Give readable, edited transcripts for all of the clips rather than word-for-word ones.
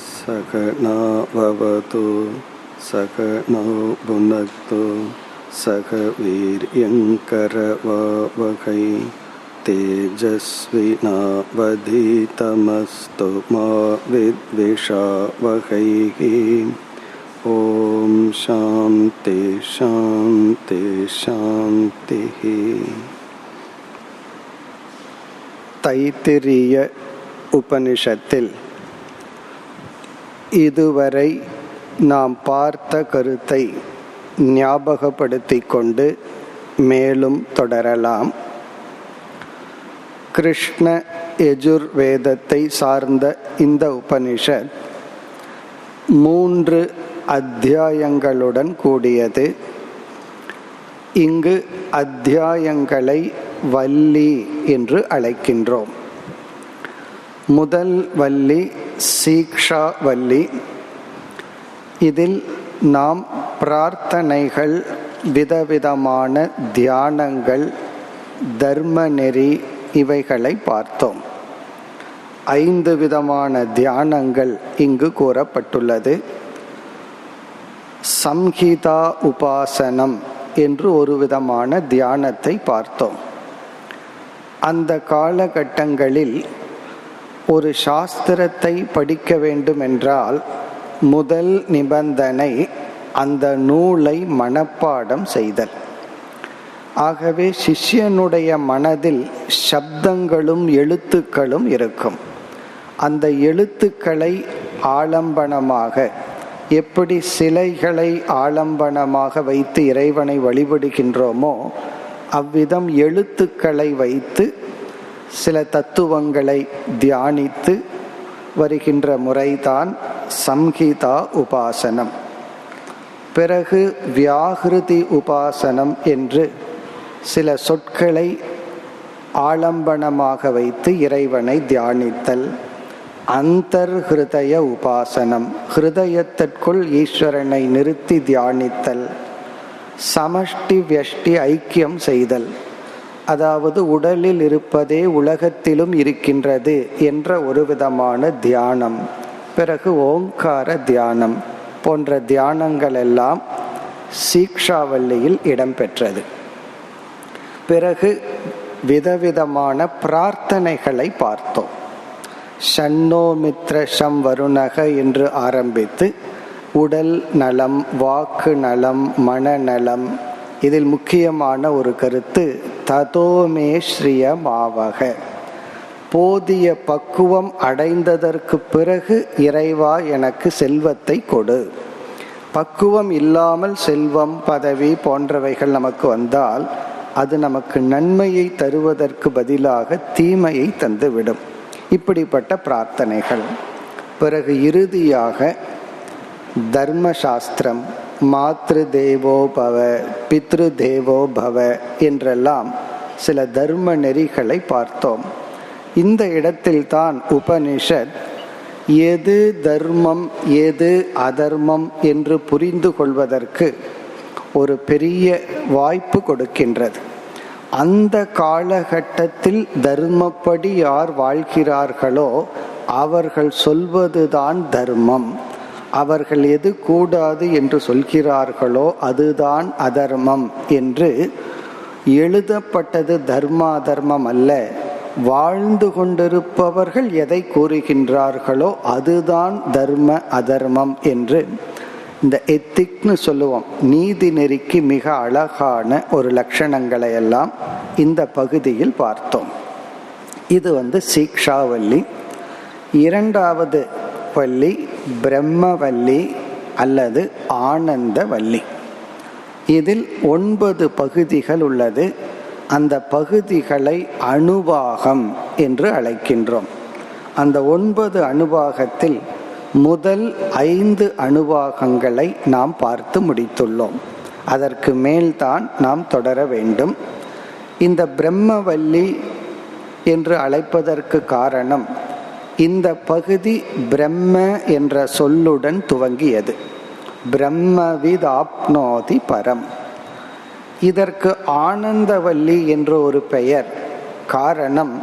சகநா பவது சகநோ புனக்து சக வீர்யங்கரவாவகை தேஜஸ்வினாவதீதமஸ்து மா வித்விஷாவகை. ஓம் சாந்தி சாந்தி சாந்தி. தைத்திரிய உபனிஷத்தில் இதுவரை நாம் பார்த்த கருத்தை ஞாபகப்படுத்திக் கொண்டு மேலும் தொடரலாம். கிருஷ்ண யஜுர்வேதத்தை சார்ந்த இந்த உபனிஷத் 3 அத்தியாயங்களுடன் கூடியது. இங்கு அத்தியாயங்களை வள்ளி என்று அழைக்கின்றோம். முதல் வள்ளி சீக்ஷா வள்ளி. இதில் நாம் பிரார்த்தனைகள், விதவிதமான தியானங்கள், தர்ம நெறி இவைகளை பார்த்தோம். 5 விதமான தியானங்கள் இங்கு கூறப்பட்டுள்ளது. சம்ஹிதா உபாசனம் என்று ஒரு விதமான தியானத்தை பார்த்தோம். அந்த காலகட்டங்களில் ஒரு சாஸ்திரத்தை படிக்க வேண்டுமென்றால் முதல் நிபந்தனை அந்த நூலை மனப்பாடம் செய்தல். ஆகவே சிஷ்யனுடைய மனதில் சப்தங்களும் எழுத்துக்களும் இருக்கும். அந்த எழுத்துக்களை ஆலம்பனமாக, எப்படி சிலைகளை ஆலம்பனமாக வைத்து இறைவனை வழிபடுகின்றோமோ அவ்விதம் எழுத்துக்களை வைத்து சில தத்துவங்களை தியானித்து வருகின்ற முறைதான் சம்ஹிதா உபாசனம். பிறகு வியாஹிருதி உபாசனம் என்று சில சொற்களை ஆலம்பனமாக வைத்து இறைவனை தியானித்தல். அந்தர்ஹிருதய உபாசனம், ஹிருதயத்திற்குள் ஈஸ்வரனை நிறுத்தி தியானித்தல். சமஷ்டி வியஷ்டி ஐக்கியம் செய்தல், அதாவது உடலில் இருப்பதே உலகத்திலும் இருக்கின்றது என்ற ஒரு விதமான தியானம். பிறகு ஓங்கார தியானம் போன்ற தியானங்கள் எல்லாம் சீக்ஷாவல்லியில் இடம்பெற்றது. பிறகு விதவிதமான பிரார்த்தனைகளை பார்த்தோம். ஷண்ணோமித்ர ஷம் வருணக என்று ஆரம்பித்து உடல் நலம், வாக்கு நலம், மனநலம். இதில் முக்கியமான ஒரு கருத்து ததோமே ஸ்ரீயமாவக, போதிய பக்குவம் அடைந்ததற்கு பிறகு இறைவா எனக்கு செல்வத்தை கொடு. பக்குவம் இல்லாமல் செல்வம், பதவி போன்றவைகள் நமக்கு வந்தால் அது நமக்கு நன்மையை தருவதற்கு பதிலாக தீமையை தந்துவிடும். இப்படிப்பட்ட பிரார்த்தனைகள். பிறகு இறுதியாக தர்மசாஸ்திரம், மாத்ரு தேவோ பவ, பித்ரு தேவோ பவ என்றெல்லாம் சில தர்ம நெறிகளை பார்த்தோம். இந்த இடத்தில்தான் உபனிஷத் எது தர்மம் எது அதர்மம் என்று புரிந்து கொள்வதற்கு ஒரு பெரிய வாய்ப்பு கொடுக்கின்றது. அந்த காலகட்டத்தில் தர்மப்படி யார் வாழ்கிறார்களோ அவர்கள் சொல்வதுதான் தர்மம். அவர்கள் எது கூடாது என்று சொல்கிறார்களோ அதுதான் அதர்மம் என்று எழுதப்பட்டது. தர்மாதர்மம் அல்ல, வாழ்ந்து கொண்டிருப்பவர்கள் எதை கூறுகின்றார்களோ அதுதான் தர்ம அதர்மம் என்று இந்த எத்திக்னு சொல்லுவோம். நீதி நெறிக்கு மிக அழகான ஒரு லட்சணங்களை எல்லாம் இந்த பகுதியில் பார்த்தோம். இது சீக்ஷாவல்லி. இரண்டாவது வள்ளி பிரம்மவல்லி அல்லது ஆனந்தவல்லி. இதில் 9 பகுதிகள் உள்ளது. அந்த பகுதிகளை அணுவாகம் என்று அழைக்கின்றோம். அந்த 9 அணுவாகத்தில் முதல் 5 அணுவாகங்களை நாம் பார்த்து முடித்துள்ளோம். அதற்கு மேல்தான் நாம் தொடர வேண்டும். இந்த பிரம்மவல்லி என்று அழைப்பதற்கு காரணம், இந்த பகுதி பிரம்ம என்ற சொல்லுடன் துவங்கியது. பிரம்மவித் ஆப்னோதி பரம். இதற்கு ஆனந்தவல்லி என்ற ஒரு பெயர். காரணம்,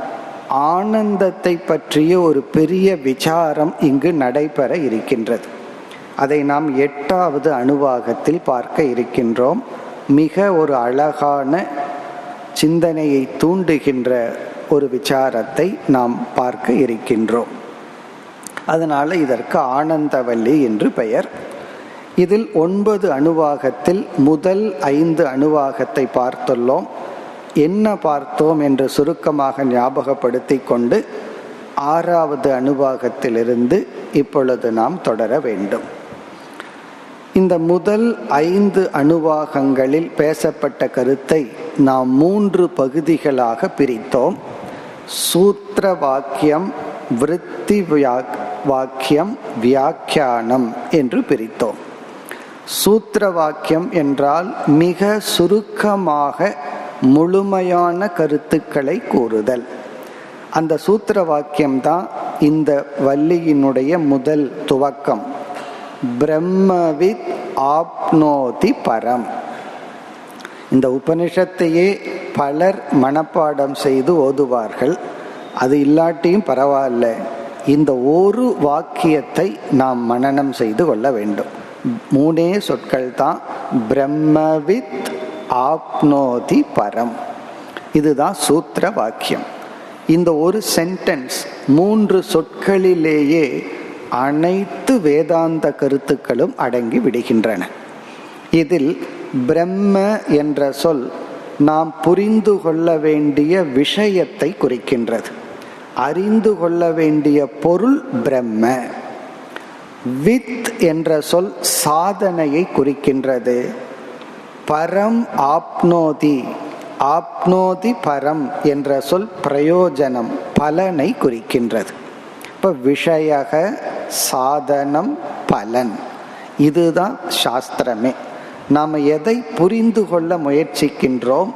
ஆனந்தத்தை பற்றிய ஒரு பெரிய விசாரம் இங்கு நடைபெற இருக்கின்றது. அதை நாம் 8வது அணுவாகத்தில் பார்க்க இருக்கின்றோம். மிக ஒரு அழகான சிந்தனையை தூண்டுகின்ற ஒரு விசாரத்தை நாம் பார்க்க இருக்கின்றோம். அதனால இதற்கு ஆனந்தவல்லி என்று பெயர். இதில் 9 அணுவாகத்தில் முதல் 5 அணுவாகத்தை பார்த்துள்ளோம். என்ன பார்த்தோம் என்று சுருக்கமாக ஞாபகப்படுத்தி கொண்டு 6வது அணுவாகத்திலிருந்து இப்பொழுது நாம் தொடர வேண்டும். இந்த முதல் 5 அணுவாகங்களில் பேசப்பட்ட கருத்தை நாம் 3 பகுதிகளாக பிரித்தோம். சூத்திர வாக்கியம், விருத்தி வாக்கியம், வியாக்கியானம் என்று பிரித்தோம். சூத்திர வாக்கியம் என்றால் மிக சுருக்கமாக முழுமையான கருத்துக்களை கூறுதல். அந்த சூத்திர வாக்கியம்தான் இந்த வள்ளியினுடைய முதல் துவக்கம். பிரம்மவித் ஆப்னோதி பரம். இந்த உபனிஷத்தையே பலர் மனப்பாடம் செய்து ஓதுவார்கள். அது இல்லாட்டியும் பரவாயில்ல, இந்த ஒரு வாக்கியத்தை நாம் மனனம் செய்து கொள்ள வேண்டும். 3 சொற்கள் தான். பிரம்மவித் ஆப்னோதி பரம், இதுதான் சூத்திர வாக்கியம். இந்த ஒரு சென்டென்ஸ் 3 சொற்களிலேயே அனைத்து வேதாந்த கருத்துக்களும் அடங்கி விடுகின்றன. இதில் பிரம்ம என்ற சொல் நாம் புரிந்து கொள்ள வேண்டிய விஷயத்தை குறிக்கின்றது. அறிந்து கொள்ள வேண்டிய பொருள் பிரம்ம. வித் என்ற சொல் சாதனையை குறிக்கின்றது. பரம் ஆப்னோதி, ஆப்னோதி பரம் என்ற சொல் பிரயோஜனம், பலனை குறிக்கின்றது. இப்போ விஷயக, சாதனம், பலன், இதுதான் சாஸ்திரமே. நாம் எதை புரிந்து கொள்ள முயற்சிக்கின்றோம்,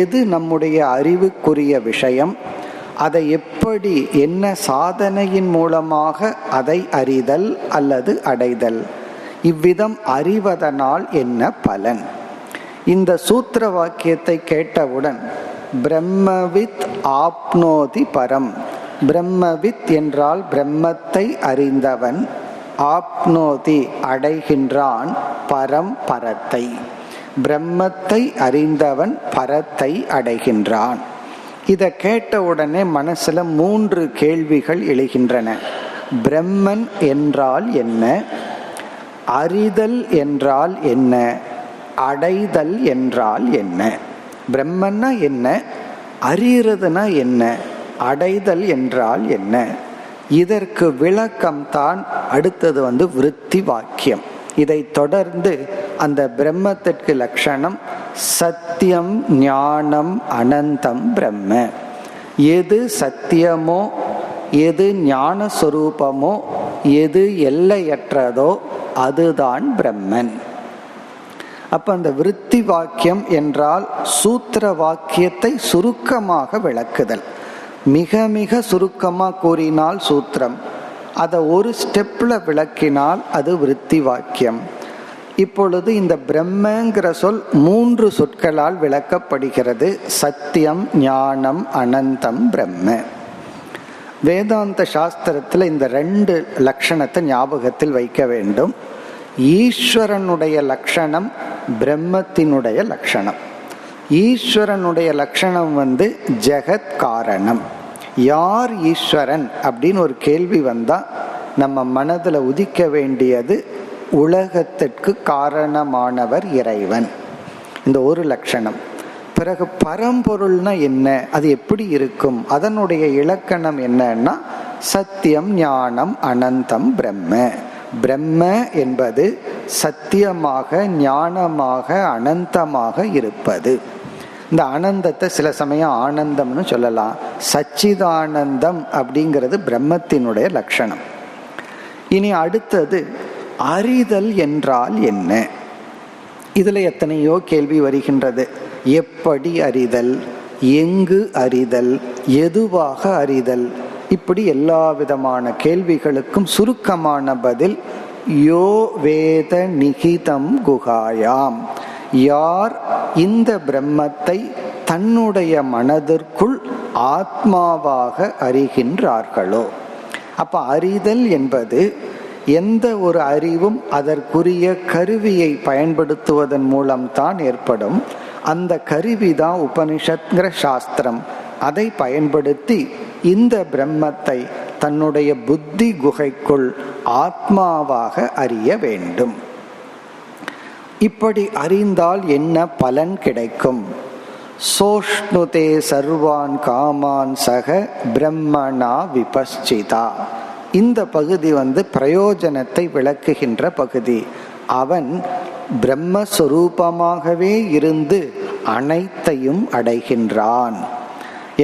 எது நம்முடைய அறிவுக்குரிய விஷயம், அதை எப்படி, என்ன சாதனையின் மூலமாக அதை அறிதல் அல்லது அடைதல், இவ்விதம் அறிவதனால் என்ன பலன். இந்த சூத்திர வாக்கியத்தை கேட்டவுடன் பிரம்மவித் ஆப்னோதி பரம், பிரம்மவித் என்றால் பிரம்மத்தை அறிந்தவன், ஆப்னோதி அடைகின்றான், பரம் பரத்தை. பிரம்மத்தை அறிந்தவன் பரத்தை அடைகின்றான். இதை கேட்டவுடனே மனசுல 3 கேள்விகள் எழுகின்றன. பிரம்மன் என்றால் என்ன, அறிதல் என்றால் என்ன, அடைதல் என்றால் என்ன. பிரம்மன்னா என்ன, அறியறதுனா என்ன, அடைதல் என்றால் என்ன. இதற்கு விளக்கம்தான் அடுத்தது விருத்தி வாக்கியம். இதை தொடர்ந்து அந்த பிரம்மத்திற்கு லட்சணம் சத்தியம், ஞானம், அனந்தம் பிரம்ம. எது சத்தியமோ, எது ஞான சொரூபமோ, எது எல்லையற்றதோ அதுதான் பிரம்மன். அப்ப அந்த விருத்தி வாக்கியம் என்றால் சூத்திர வாக்கியத்தை சுருக்கமாக விளக்குதல். மிக மிக சுருக்கமாக கூறினால் சூத்திரம், அதை ஒரு ஸ்டெப்ல விளக்கினால் அது விருத்தி வாக்கியம். இப்பொழுது இந்த பிரம்மங்கிற சொல் 3 சொற்களால் விளக்கப்படுகிறது. சத்தியம், ஞானம், அனந்தம் பிரம்ம. வேதாந்த சாஸ்திரத்தில் இந்த 2 லட்சணத்தை ஞாபகத்தில் வைக்க வேண்டும். ஈஸ்வரனுடைய லட்சணம், பிரம்மத்தினுடைய லட்சணம். ஈஸ்வரனுடைய லட்சணம் ஜெகத் காரணம். யார் ஈஸ்வரன் அப்படின்னு ஒரு கேள்வி வந்தா நம்ம மனதில் உதிக்க வேண்டியது உலகத்திற்கு காரணமானவர் இறைவன். இந்த ஒரு லட்சணம். பிறகு பரம்பொருள்னா என்ன, அது எப்படி இருக்கும், அதனுடைய இலக்கணம் என்னன்னா சத்தியம், ஞானம், அனந்தம் பிரம்ம. பிரம்ம என்பது சத்தியமாக, ஞானமாக, அனந்தமாக இருப்பது. இந்த ஆனந்தத்தை சில சமயம் ஆனந்தம்னு சொல்லலாம். சச்சிதானந்தம் அப்படிங்கிறது பிரம்மத்தினுடைய லட்சணம். இனி அடுத்தது அறிதல் என்றால் என்ன. இதுல எத்தனையோ கேள்வி வருகின்றது. எப்படி அறிதல், எங்கு அறிதல், எதுவாக அறிதல், இப்படி எல்லா விதமான கேள்விகளுக்கும் சுருக்கமான பதில் யோ வேத நிகிதம் குகாயாம். யார் இந்த பிரம்மத்தை தன்னுடைய மனதிற்குள் ஆத்மாவாக அறிகின்றார்களோ. அப்ப அறிதல் என்பது எந்த ஒரு அறிவும் அதற்குரிய கருவியை பயன்படுத்துவதன் மூலம்தான் ஏற்படும். அந்த கருவிதான் உபனிஷத்ங்கிற சாஸ்திரம். அதை பயன்படுத்தி இந்த பிரம்மத்தை தன்னுடைய புத்தி குகைக்குள் ஆத்மாவாக அறிய வேண்டும். இப்படி அறிந்தால் என்ன பலன் கிடைக்கும்? சோஷ்ணுதே சர்வான் காமான் சக பிரம்மணா விபஸ்சிதா. இந்த பகுதி பிரயோஜனத்தை விளக்குகின்ற பகுதி. அவன் பிரம்மஸ்வரூபமாகவே இருந்து அனைத்தையும் அடைகின்றான்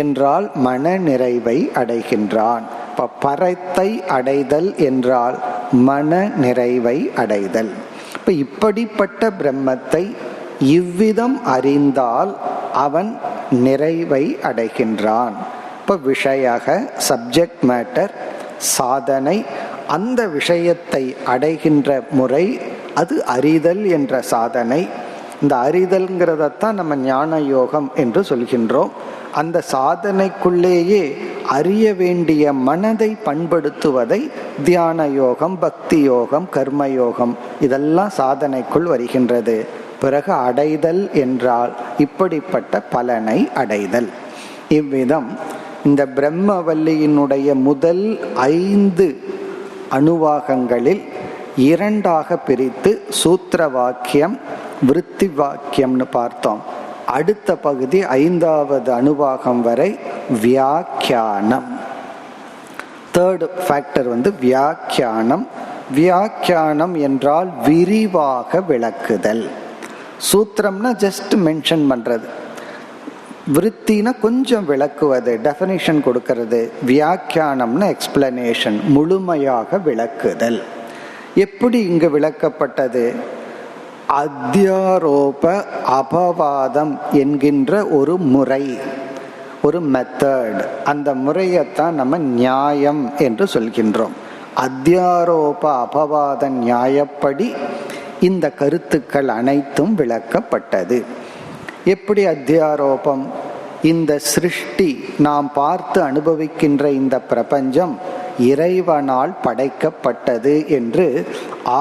என்றால் மன நிறைவை அடைகின்றான். பரத்தை அடைதல் என்றால் மன நிறைவை அடைதல். இப்படிப்பட்ட பிரம்மத்தை இவ்விதம் அறிந்தால் அவன் நிறைவை அடைகின்றான். இப்ப விஷயக சப்ஜெக்ட் மேட்டர், சாதனை, அந்த விஷயத்தை அடைகின்ற முறை அது அறிதல் என்ற சாதனை. இந்த அறிதல்ங்கிறதான் நம்ம ஞான யோகம் என்று சொல்கின்றோம். அந்த சாதனைக்குள்ளேயே அறிய வேண்டிய மனதை பண்படுத்துவதை தியான யோகம், பக்தி யோகம், கர்மயோகம் இதெல்லாம் சாதனைக்குள் வருகின்றது. பிறகு அடைதல் என்றால் இப்படிப்பட்ட பலனை அடைதல். இவ்விதம் இந்த பிரம்மவல்லியினுடைய முதல் 5 அணுவாகங்களில் 2ஆக பிரித்து சூத்திர வாக்கியம், விருத்தி வாக்கியம்னு பார்த்தோம். அடுத்த பகுதி 5வது அணுவாகம் வரை வியாக்கியானம். 3rd ஃபேக்டர் வியாக்கியானம். வியாக்கியானம் என்றால் விரிவாக விளக்குதல். சூத்திரம்னா ஜஸ்ட் மென்ஷன் பண்றது, விருத்தினா கொஞ்சம் விளக்குவது, டெஃபினிஷன் கொடுக்கிறது. வியாக்கியானம்னா எக்ஸ்பிளனேஷன், முழுமையாக விளக்குதல். எப்படி இங்கு விளக்கப்பட்டது? அத்தியாரோப அபவாதம் என்கின்ற ஒரு முறை, ஒரு மெத்தட். அந்த முறையைத்தான் நம்ம நியாயம் என்று சொல்கின்றோம். அத்தியாரோப அபவாத நியாயப்படி இந்த கருத்துக்கள் அனைத்தும் விளக்கப்பட்டது. எப்படி அத்தியாரோபம்? இந்த சிருஷ்டி, நாம் பார்த்து அனுபவிக்கின்ற இந்த பிரபஞ்சம் இறைவனால் படைக்கப்பட்டது என்று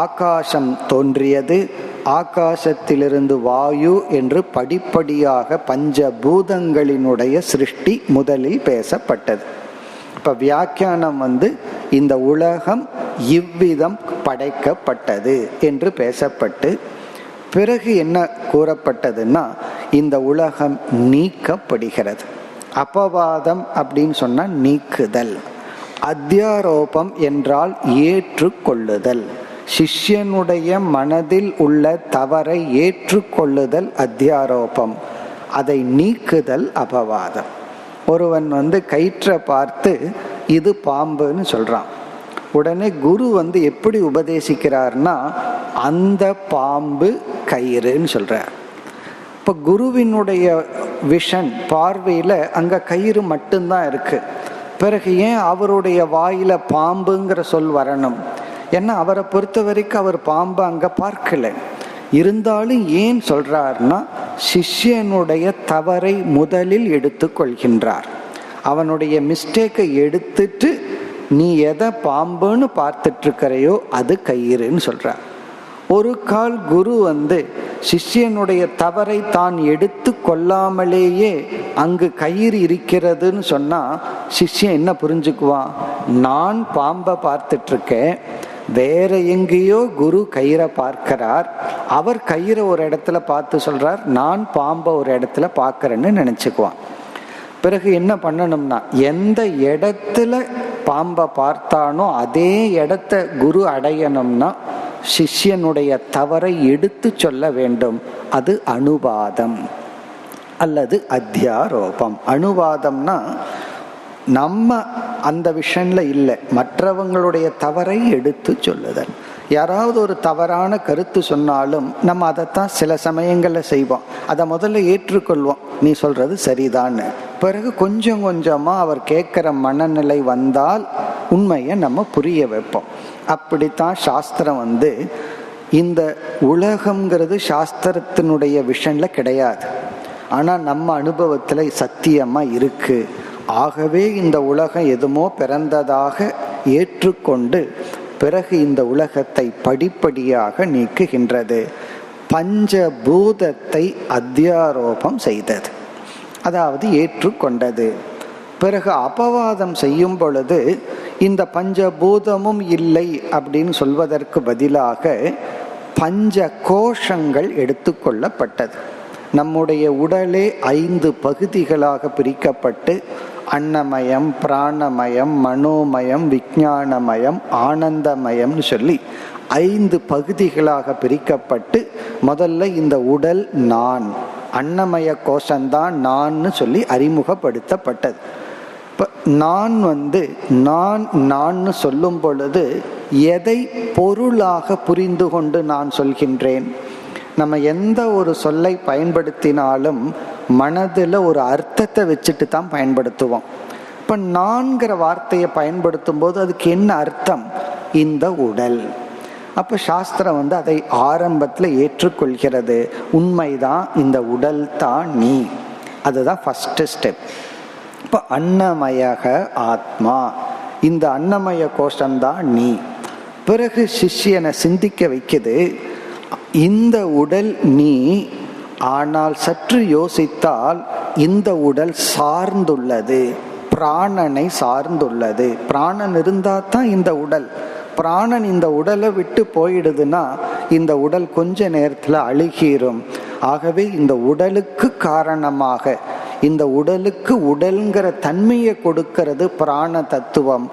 ஆகாசம் தோன்றியது, ஆகாசத்திலிருந்து வாயு என்று படிப்படியாக பஞ்சபூதங்களினுடைய சிருஷ்டி முதலில் பேசப்பட்டது. இப்ப வியாக்கியானம் இந்த உலகம் இவ்விதம் படைக்கப்பட்டது என்று பேசப்பட்டு, பிறகு என்ன கூறப்பட்டதுன்னா இந்த உலகம் நீக்கப்படுகிறது. அபவாதம் அப்படின்னு சொன்னா நீக்குதல். அத்தியாரோபம் என்றால் ஏற்றுக்கொள்ளுதல். சிஷ்யனுடைய மனதில் உள்ள தவறை ஏற்றுக்கொள்ளுதல் அத்தியாரோபம், அதை நீக்குதல் அபவாதம். ஒருவன் கயிற்றை பார்த்து இது பாம்புன்னு சொல்றான். உடனே குரு எப்படி உபதேசிக்கிறார்னா அந்த பாம்பு கயிறுன்னு சொல்றார். இப்ப குருவினுடைய விஷன், பார்வையில அங்க கயிறு மட்டும்தான் இருக்கு. பிறகு ஏன் அவருடைய வாயில பாம்புங்கிற சொல் வரணும்? ஏன்னா அவரை பொறுத்த வரைக்கும் அவர் பாம்பு அங்க பார்க்கல. இருந்தாலும் ஏன் சொல்றார்னா சிஷ்யனுடைய தவறை முதலில் எடுத்து கொள்கின்றார். அவனுடைய மிஸ்டேக்கை எடுத்துட்டு நீ எதை பாம்புன்னு பார்த்துட்டு இருக்கிறையோ அது கயிறுன்னு சொல்றார். ஒரு கால் குரு சிஷ்யனுடைய தவறை தான் எடுத்து கொள்ளாமலேயே அங்கு கயிறு இருக்கிறதுன்னு சொன்னா சிஷ்யன் என்ன புரிஞ்சுக்குவான்? நான் பாம்பை பார்த்துட்டு இருக்கேன், வேற எங்கேயோ குரு கயிறை பார்க்கிறார், அவர் கயிறை ஒரு இடத்துல பார்த்து சொல்றார், நான் பாம்பை ஒரு இடத்துல பார்க்கறேன்னு நினைச்சுக்குவான். பிறகு என்ன பண்ணணும்னா எந்த இடத்துல பாம்பை பார்த்தானோ அதே இடத்த குரு அடையணும்னா சிஷ்யனுடைய தவறை எடுத்து சொல்ல வேண்டும். அது அனுவாதம் அல்லது அத்தியாரோபம். அனுவாதம்னா நம்ம அந்த விஷயம்ல இல்லை, மற்றவங்களுடைய தவறை எடுத்து சொல்லுதல். யாராவது ஒரு தவறான கருத்து சொன்னாலும் நம்ம அதைத்தான் சில சமயங்கள்ல செய்வோம். அதை முதல்ல ஏற்றுக்கொள்வோம், நீ சொல்றது சரிதான்னு. பிறகு கொஞ்சம் கொஞ்சமா அவர் கேட்கிற மனநிலை வந்தால் உண்மையை நம்ம புரிய வைப்போம். அப்படித்தான் சாஸ்திரம் இந்த உலகம்ங்கிறது சாஸ்திரத்தினுடைய விஷயம்ல கிடையாது, ஆனா நம்ம அனுபவத்துல சத்தியமா இருக்கு. ஆகவே இந்த உலகம் எதுமோ பிறந்ததாக ஏற்றுக்கொண்டு பிறகு இந்த உலகத்தை படிப்படியாக நீக்குகின்றது. பஞ்சபூதத்தை அத்தியாரோபம் செய்தது, அதாவது ஏற்றுக்கொண்டது. பிறகு அபவாதம் செய்யும் பொழுது இந்த பஞ்சபூதமும் இல்லை அப்படின்னு சொல்வதற்கு பதிலாக பஞ்ச கோஷங்கள் எடுத்துக்கொள்ளப்பட்டது. நம்முடைய உடலே 5 பகுதிகளாக பிரிக்கப்பட்டு அன்னமயம், பிராணமயம், மனோமயம், விஞ்ஞானமயம், ஆனந்தமயம்னு சொல்லி 5 பகுதிகளாக பிரிக்கப்பட்டு முதல்ல இந்த உடல் நான், அன்னமய கோஷம்தான் நான் சொல்லி அறிமுகப்படுத்தப்பட்டது. இப்போ நான் சொல்லும் பொழுது எதை பொருளாக புரிந்து கொண்டு நான் சொல்கின்றேன்? நம்ம எந்த ஒரு சொல்லை பயன்படுத்தினாலும் மனதில் ஒரு அர்த்தத்தை வச்சுட்டு தான் பயன்படுத்துவோம். இப்போ நான்கிற வார்த்தையை பயன்படுத்தும் போது அதுக்கு என்ன அர்த்தம்? இந்த உடல். அப்போ சாஸ்திரம் அதை ஆரம்பத்தில் ஏற்றுக்கொள்கிறது. உண்மைதான், இந்த உடல் தான் நீ. அதுதான் ஃபர்ஸ்ட் ஸ்டெப். இப்போ அன்னமயக ஆத்மா, இந்த அன்னமய கோஷம்தான் நீ. பிறகு சிஷ்யனை சிந்திக்க வைக்குது, இந்த உடல் நீ, ஆனால் சற்று யோசித்தால் இந்த உடல் சார்ந்துள்ளது, பிராணனை சார்ந்துள்ளது. பிராணன் இருந்தா தான் இந்த உடல். பிராணன் இந்த உடலை விட்டு போயிடுதுன்னா இந்த உடல் கொஞ்ச நேரத்தில் அழுகிரும். ஆகவே இந்த உடலுக்கு காரணமாக, இந்த உடலுக்கு உடல்ங்கிற தன்மையை கொடுக்கிறது பிராண தத்துவம்.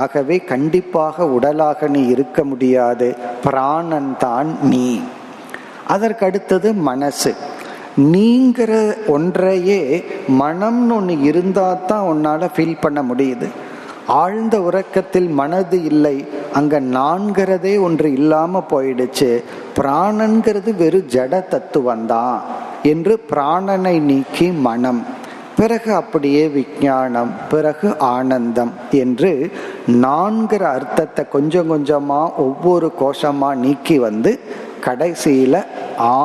ஆகவே கண்டிப்பாக உடலாக நீ இருக்க முடியாது, பிராணன் தான் நீ. அதற்கடுத்தது மனசு. நீங்கிற ஒன்றையே மனம்னு ஒன்று இருந்தால் தான் உன்னால் ஃபீல் பண்ண முடியுது. ஆழ்ந்த உறக்கத்தில் மனது இல்லை, அங்கே நான்கிறதே ஒன்று இல்லாமல் போயிடுச்சு. பிராணன்கிறது வெறும் ஜட தத்துவந்தான் என்று பிராணனை நீக்கி மனம், பிறகு அப்படியே விஞ்ஞானம், பிறகு ஆனந்தம் என்று 4 அர்த்தத்தை கொஞ்சம் கொஞ்சமாக ஒவ்வொரு கோஷமாக நீக்கி கடைசியில்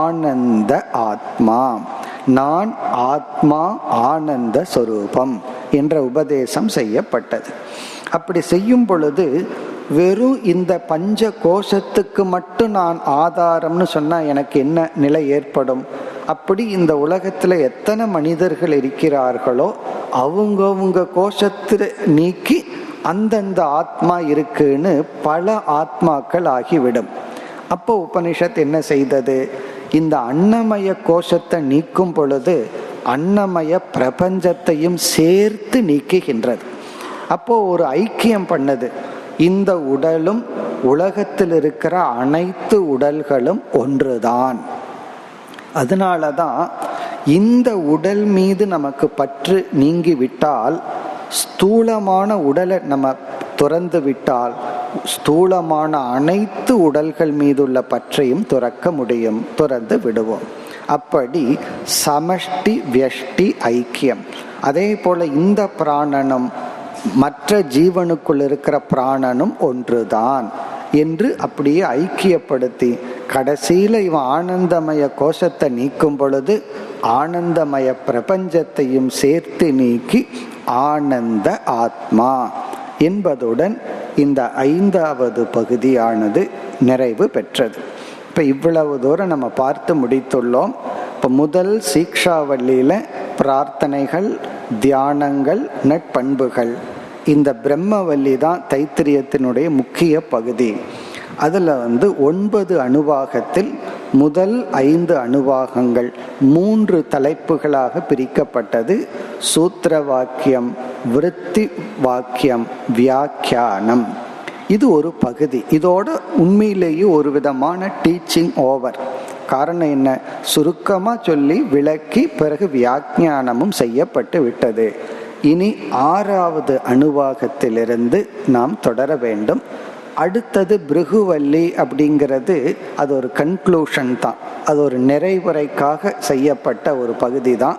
ஆனந்த ஆத்மா, நான் ஆத்மா ஆனந்த சொரூபம் என்ற உபதேசம் செய்யப்பட்டது. அப்படி செய்யும் பொழுது வெறும் இந்த பஞ்ச கோஷத்துக்கு மட்டும் நான் ஆதாரம்னு சொன்னால் எனக்கு என்ன நிலை ஏற்படும்? அப்படி இந்த உலகத்தில் எத்தனை மனிதர்கள் இருக்கிறார்களோ அவங்கவுங்க கோஷத்தை நீக்கி அந்தந்த ஆத்மா இருக்குன்னு பல ஆத்மாக்கள் ஆகிவிடும். அப்போ உபனிஷத் என்ன செய்தது? இந்த அன்னமய கோஷத்தை நீக்கும் பொழுது அன்னமய பிரபஞ்சத்தையும் சேர்த்து நீக்குகின்றது. அப்போ ஒரு ஐக்கியம் பண்ணது. இந்த உடலும் உலகத்தில் இருக்கிற அனைத்து உடல்களும் ஒன்றுதான். அதனாலதான் இந்த உடல் மீது நமக்கு பற்று நீங்கி விட்டால், ஸ்தூலமான உடலை நம்ம துறந்து விட்டால், ஸ்தூலமான அனைத்து உடல்கள் மீதுள்ள பற்றையும் துறக்க முடியும், துறந்து விடுவோம். அப்படி சமஷ்டி வியஷ்டி ஐக்கியம். அதே போல இந்த பிராணனும் மற்ற ஜீவனுக்குள் இருக்கிற பிராணனும் ஒன்றுதான் என்று அப்படியே ஐக்கியப்படுத்தி கடைசியில் இவன் ஆனந்தமய கோஷத்தை நீக்கும் பொழுது ஆனந்தமய பிரபஞ்சத்தையும் சேர்த்து நீக்கி ஆனந்த ஆத்மா என்பதுடன் இந்த 5வது பகுதியானது நிறைவு பெற்றது. இப்போ இவ்வளவு தூரம் நம்ம பார்த்து முடித்துள்ளோம். இப்போ முதல் சீக்ஷாவல்லியில் பிரார்த்தனைகள், தியானங்கள், நட்பண்புகள். இந்த பிரம்மவல்லி தான் தைத்திரியத்தினுடைய முக்கிய பகுதி. அதில் 9 அணுவாகத்தில் முதல் 5 அணுவாகங்கள் 3 தலைப்புகளாக பிரிக்கப்பட்டது. சூத்திர வாக்கியம், விருத்தி வாக்கியம், வியாக்கியானம். இது ஒரு பகுதி. இதோட உண்மையிலேயே ஒரு விதமான டீச்சிங் ஓவர். காரணம் என்ன? சுருக்கமாக சொல்லி விளக்கி பிறகு வியாக்கியானமும் செய்யப்பட்டு விட்டது. இனி 6வது அணுவாகத்திலிருந்து நாம் தொடர வேண்டும். அடுத்தது பிருகுவல்லி அப்படிங்கிறது அது ஒரு கன்க்ளூஷன் தான், அது ஒரு நிறைவுரைக்காக செய்யப்பட்ட ஒரு பகுதி தான்.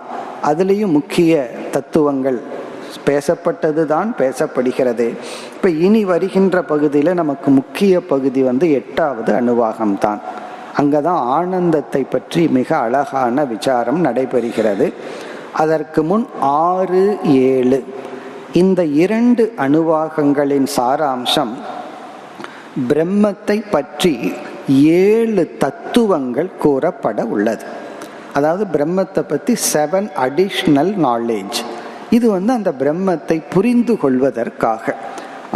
அதுலேயும் முக்கிய தத்துவங்கள் பேசப்பட்டது தான் பேசப்படுகிறது. இப்போ இனி வருகின்ற பகுதியில் நமக்கு முக்கிய பகுதி 8வது அணுவாகம் தான். அங்கே தான் ஆனந்தத்தை பற்றி மிக அழகான விசாரம் நடைபெறுகிறது. அதற்கு முன் 6, 7 இந்த 2 அணுவாகங்களின் சாராம்சம் பிரம்மத்தை பற்றி 7 தத்துவங்கள் கூறப்பட உள்ளது. அதாவது பிரம்மத்தை பற்றி 7 அடிஷ்னல் நாலேஜ். இது அந்த பிரம்மத்தை புரிந்து கொள்வதற்காக.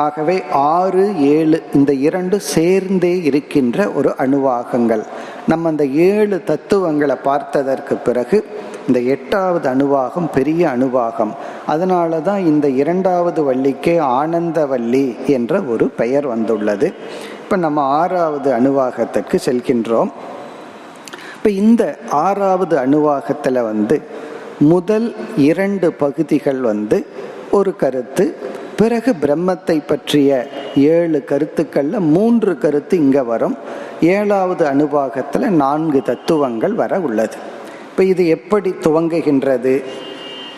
ஆகவே 6, 7 இந்த 2 சேர்ந்தே இருக்கின்ற ஒரு அணுவாகங்கள். நம்ம அந்த 7 தத்துவங்களை பார்த்ததற்கு பிறகு இந்த 8வது அணுவாகம் பெரிய அணுவாகம். அதனால தான் இந்த 2வது வள்ளிக்கே ஆனந்தவல்லி என்ற ஒரு பெயர் வந்துள்ளது. இப்போ நம்ம 6வது அணுவாகத்துக்கு செல்கின்றோம். இப்போ இந்த 6வது அணுவாகத்தில் முதல் 2 பகுதிகள் ஒரு கருத்து, பிறகு பிரம்மத்தை பற்றிய 7 கருத்துக்கள்ல 3 கருத்து இங்க வரும். 7வது அணுவாகத்துல 4 தத்துவங்கள் வர உள்ளது. இப்ப இது எப்படி துவங்குகின்றது,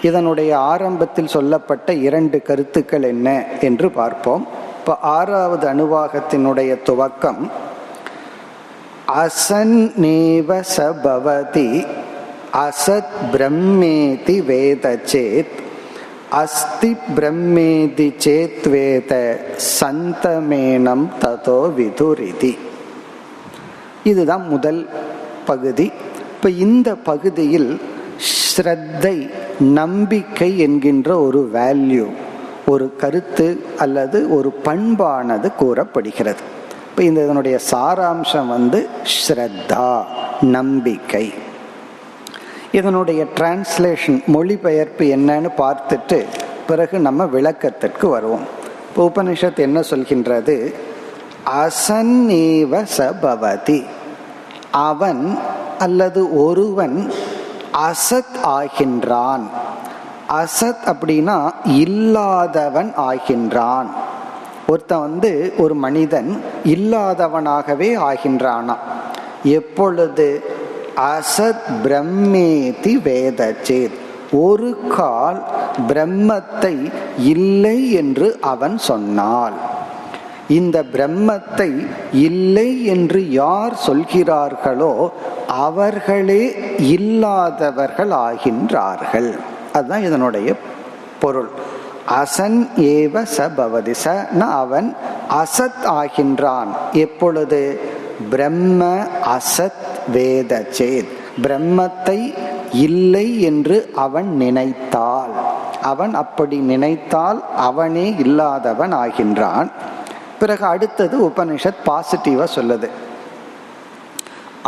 இதனுடைய ஆரம்பத்தில் சொல்லப்பட்ட 2 கருத்துக்கள் என்ன என்று பார்ப்போம். இப்ப 6வது அணுவாகத்தினுடைய துவக்கம் அசன்னேவ சபவதி அசத் பிரம்மேதி வேதசேத் அஸ்தி பிரம்மேதி சேத்வேத சந்தமேனம் ததோ விதுரிதி. இதுதான் முதல் பகுதி. இப்ப இந்த பகுதியில் ஸ்ரத்தை, நம்பிக்கை என்கின்ற ஒரு வேல்யூ, ஒரு கருத்து அல்லது ஒரு பண்பானது கூறப்படுகிறது. இப்ப இதனுடைய சாராம்சம் ஸ்ரத்தா, நம்பிக்கை. இதனுடைய டிரான்ஸ்லேஷன், மொழிபெயர்ப்பு என்னன்னு பார்த்துட்டு பிறகு நம்ம விளக்கத்திற்கு வருவோம். இப்போ உபனிஷத் என்ன சொல்கின்றது, அசன்னேவ சபவதி, அவன் அல்லது ஒருவன் அசத் ஆகின்றான். அசத் அப்படின்னா இல்லாதவன் ஆகின்றான். ஒருத்தன் ஒரு மனிதன் இல்லாதவனாகவே ஆகின்றானா. எப்பொழுது அசத் பிரம்மேதி வேதசேத், ஒரு கால் பிரம்மத்தை இல்லை என்று அவன் சொன்னால், இந்த பிரம்மத்தை இல்லை என்று யார் சொல்கிறார்களோ அவர்களே இல்லாதவர்கள் ஆகின்றார்கள். அதுதான் இதனுடைய பொருள். அசன் ஏவ சபவதி, ச அவன் அசத் ஆகின்றான். எப்பொழுது பிரம்ம அசத் வேதசேத், பிரம்மத்தை இல்லை என்று அவன் நினைத்தால், அவன் அப்படி நினைத்தால் அவனே இல்லாதவன் ஆகின்றான். பிறகு அடுத்தது உபனிஷத் பாசிட்டிவா சொல்லுது,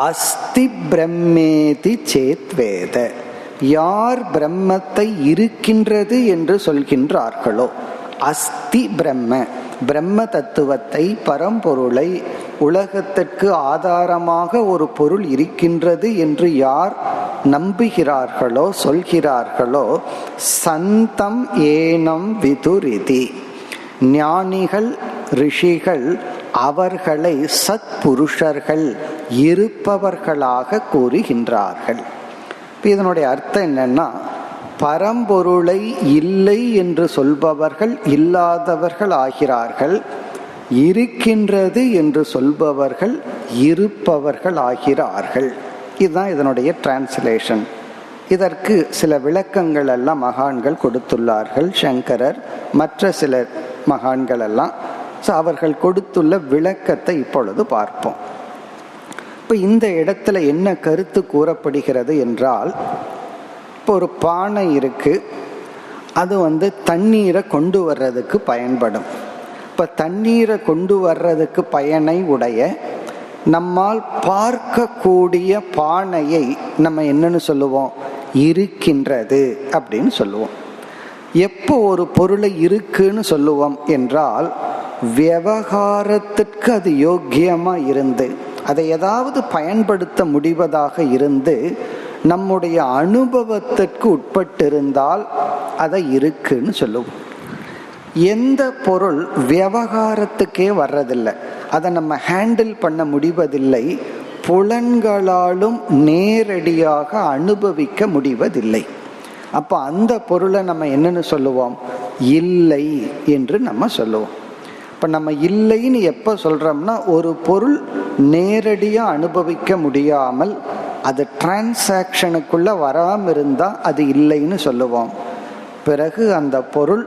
அஸ்தி பிரம்மேதி சேத்வேத, யார் பிரம்மத்தை இருக்கின்றது என்று சொல்கின்றார்களோ, அஸ்தி பிரம்ம, பிரம்ம தத்துவத்தை, பரம்பொருளை, உலகத்திற்கு ஆதாரமாக ஒரு பொருள் இருக்கின்றது என்று யார் நம்புகிறார்களோ, சொல்கிறார்களோ, சந்தம் ஏனம் விதுரிதி, ஞானிகள் ரிஷிகள் அவர்களை சத் புருஷர்கள், இருப்பவர்களாக கூறுகின்றார்கள். இதனுடைய அர்த்தம் என்னன்னா, பரம்பொருளை இல்லை என்று சொல்பவர்கள் இல்லாதவர்கள் ஆகிறார்கள், இருக்கின்றது என்று சொல்பவர்கள் இருப்பவர்கள் ஆகிறார்கள். இதுதான் இதனுடைய டிரான்ஸ்லேஷன். இதற்கு சில விளக்கங்கள் எல்லாம் மகான்கள் கொடுத்துள்ளார்கள், சங்கரர் மற்ற சில மகான்கள் எல்லாம். அவர்கள் கொடுத்துள்ள விளக்கத்தை இப்பொழுது பார்ப்போம். இப்போ இந்த இடத்துல என்ன கருத்து கூறப்படுகிறது என்றால், இப்போ ஒரு பானை இருக்கு, அது தண்ணீரை கொண்டு வர்றதுக்கு பயன்படும். இப்போ தண்ணீரை கொண்டு வர்றதுக்கு பயனை உடைய நம்மால் பார்க்கக்கூடிய பானையை நம்ம என்னன்னு சொல்லுவோம், இருக்கின்றது அப்படின்னு சொல்லுவோம். எப்போ ஒரு பொருளை இருக்குன்னு சொல்லுவோம் என்றால், விவகாரத்திற்கு அது யோக்கியமா இருந்து, அதை ஏதாவது பயன்படுத்த முடிவதாக இருந்து, நம்முடைய அனுபவத்திற்கு உட்பட்டிருந்தால் அதை இருக்குன்னு சொல்லுவோம். எந்த பொருள் விவகாரத்துக்கே வர்றதில்லை, அதை நம்ம ஹேண்டில் பண்ண முடிவதில்லை, புலன்களாலும் நேரடியாக அனுபவிக்க முடிவதில்லை, அப்போ அந்த பொருளை நம்ம என்னன்னு சொல்லுவோம், இல்லை என்று நம்ம சொல்லுவோம். இப்போ நம்ம இல்லைன்னு எப்போ சொல்கிறோம்னா, ஒரு பொருள் நேரடியாக அனுபவிக்க முடியாமல் அது டிரான்சாக்ஷனுக்குள்ளே வராமல் இருந்தால் அது இல்லைன்னு சொல்லுவோம். பிறகு அந்த பொருள்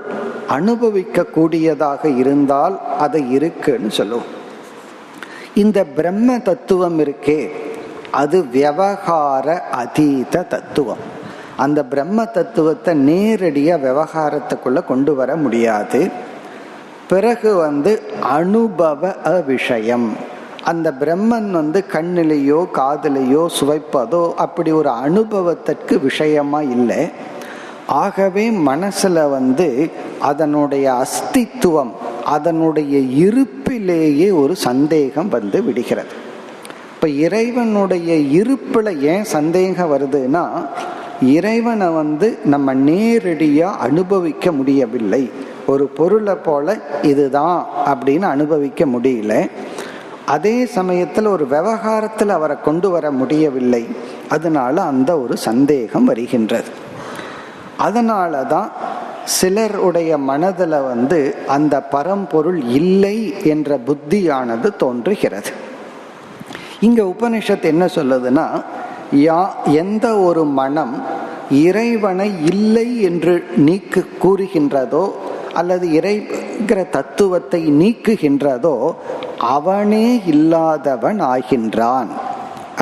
அனுபவிக்க கூடியதாக இருந்தால் அது இருக்குன்னு சொல்லுவோம். இந்த பிரம்ம தத்துவம் இருக்கே, அது விவகார அதீத தத்துவம். அந்த பிரம்ம தத்துவத்தை நேரடியா விவகாரத்துக்குள்ள கொண்டு வர முடியாது. பிறகு அனுபவ விஷயம். அந்த பிரம்மன் கண்ணிலேயோ காதிலேயோ சுவைப்பதோ அப்படி ஒரு அனுபவத்திற்கு விஷயமா இல்லை. ஆகவே மனசுல அதனுடைய அஸ்தித்துவம், அதனுடைய இருப்பிலேயே ஒரு சந்தேகம் விடுகிறது. இப்ப இறைவனுடைய இருப்புல ஏன் சந்தேகம் வருதுன்னா, இறைவனை நம்ம நேரடியா அனுபவிக்க முடியவில்லை. ஒரு பொருளை போல இதுதான் அப்படின்னு அனுபவிக்க முடியல. அதே சமயத்தில் ஒரு விவகாரத்தில் அவரை கொண்டு வர முடியவில்லை. அதனால அந்த ஒரு சந்தேகம் வருகின்றது. அதனால தான் சிலருடைய மனதில் அந்த பரம்பொருள் இல்லை என்ற புத்தியானது தோன்றுகிறது. இங்க உபனிஷத்து என்ன சொல்லுதுன்னா, எந்த ஒரு மனம் இறைவனை இல்லை என்று கூறுகின்றதோ அல்லது இறைங்கிற தத்துவத்தை நீக்குகின்றதோ அவனே இல்லாதவன் ஆகின்றான்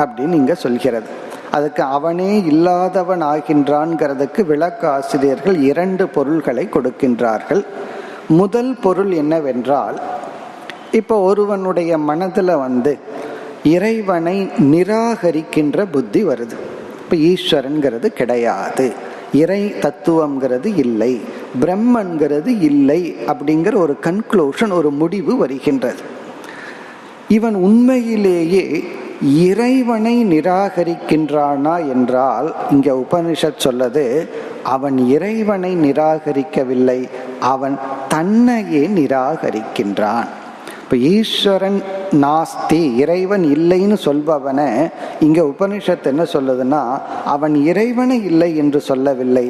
அப்படின்னு இங்க சொல்கிறது. அதுக்கு அவனே இல்லாதவன் ஆகின்றான்ங்கிறதுக்கு விளக்க ஆசிரியர்கள் 2 பொருள்களை கொடுக்கின்றார்கள். முதல் பொருள் என்னவென்றால், இப்போ ஒருவனுடைய மனதில் இறைவனை நிராகரிக்கின்ற புத்தி வருது. இப்போ ஈஸ்வரன்கிறது கிடையாது, இறை தத்துவம்ங்கிறது இல்லை, பிரம்மன்கிறது இல்லை அப்படிங்கிற ஒரு கன்க்ளூஷன், ஒரு முடிவு வருகின்றது. இவன் உண்மையிலேயே இறைவனை நிராகரிக்கின்றானா என்றால், இங்க உபனிஷத் சொல்லது அவன் இறைவனை நிராகரிக்கவில்லை, அவன் தன்னையே நிராகரிக்கின்றான். இப்ப ஈஸ்வரன் நாஸ்தி, இறைவன் இல்லைன்னு சொல்பவனை இங்க உபனிஷத்து என்ன சொல்லுதுன்னா, அவன் இறைவனை இல்லை என்று சொல்லவில்லை,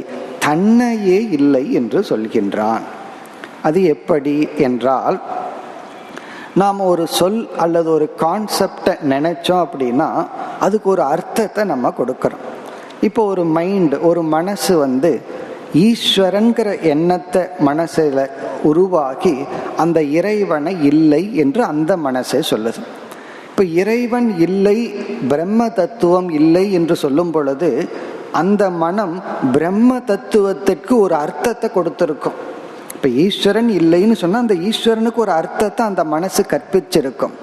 தன்னையே இல்லை என்று சொல்கின்றான். அது எப்படி என்றால், நாம் ஒரு சொல் அல்லது ஒரு கான்செப்டை நினைச்சோம் அப்படின்னா அதுக்கு ஒரு அர்த்தத்தை நம்ம கொடுக்கறோம். இப்போ ஒரு மைண்ட், ஒரு மனசு ஈஸ்வரன்கிற எண்ணத்தை மனசுல உருவாக்கி அந்த இறைவனை இல்லை என்று அந்த மனசே சொல்லுது. இப்ப இறைவன் இல்லை, பிரம்ம தத்துவம் இல்லை என்று சொல்லும் பொழுது அந்த மனம் பிரம்ம தத்துவத்திற்கு ஒரு அர்த்தத்தை கொடுத்திருக்கும். இப்ப ஈஸ்வரன் இல்லைன்னு சொன்னா அந்த ஈஸ்வரனுக்கு ஒரு அர்த்தத்தை அந்த மனசு கற்பிச்சிருக்கும்.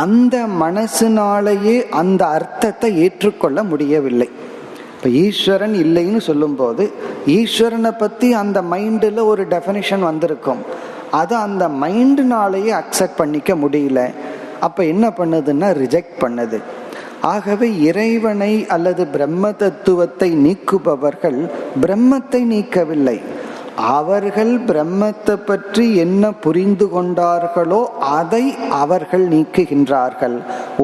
அந்த மனசுனாலேயே அந்த அர்த்தத்தை ஏற்றுக்கொள்ள முடியவில்லை. இப்போ ஈஸ்வரன் இல்லைன்னு சொல்லும்போது ஈஸ்வரனை பற்றி அந்த மைண்டில் ஒரு டெஃபினிஷன் வந்திருக்கும், அதை அந்த மைண்டுனாலேயே அக்செப்ட் பண்ணிக்க முடியல. அப்போ என்ன பண்ணுதுன்னா ரிஜெக்ட் பண்ணுது. ஆகவே இறைவனை அல்லது பிரம்ம தத்துவத்தை நீக்குபவர்கள் பிரம்மத்தை நீக்கவில்லை, அவர்கள் பிரம்மத்தை பற்றி என்ன புரிந்து கொண்டார்களோ அதை அவர்கள் நீக்குகின்றார்கள்.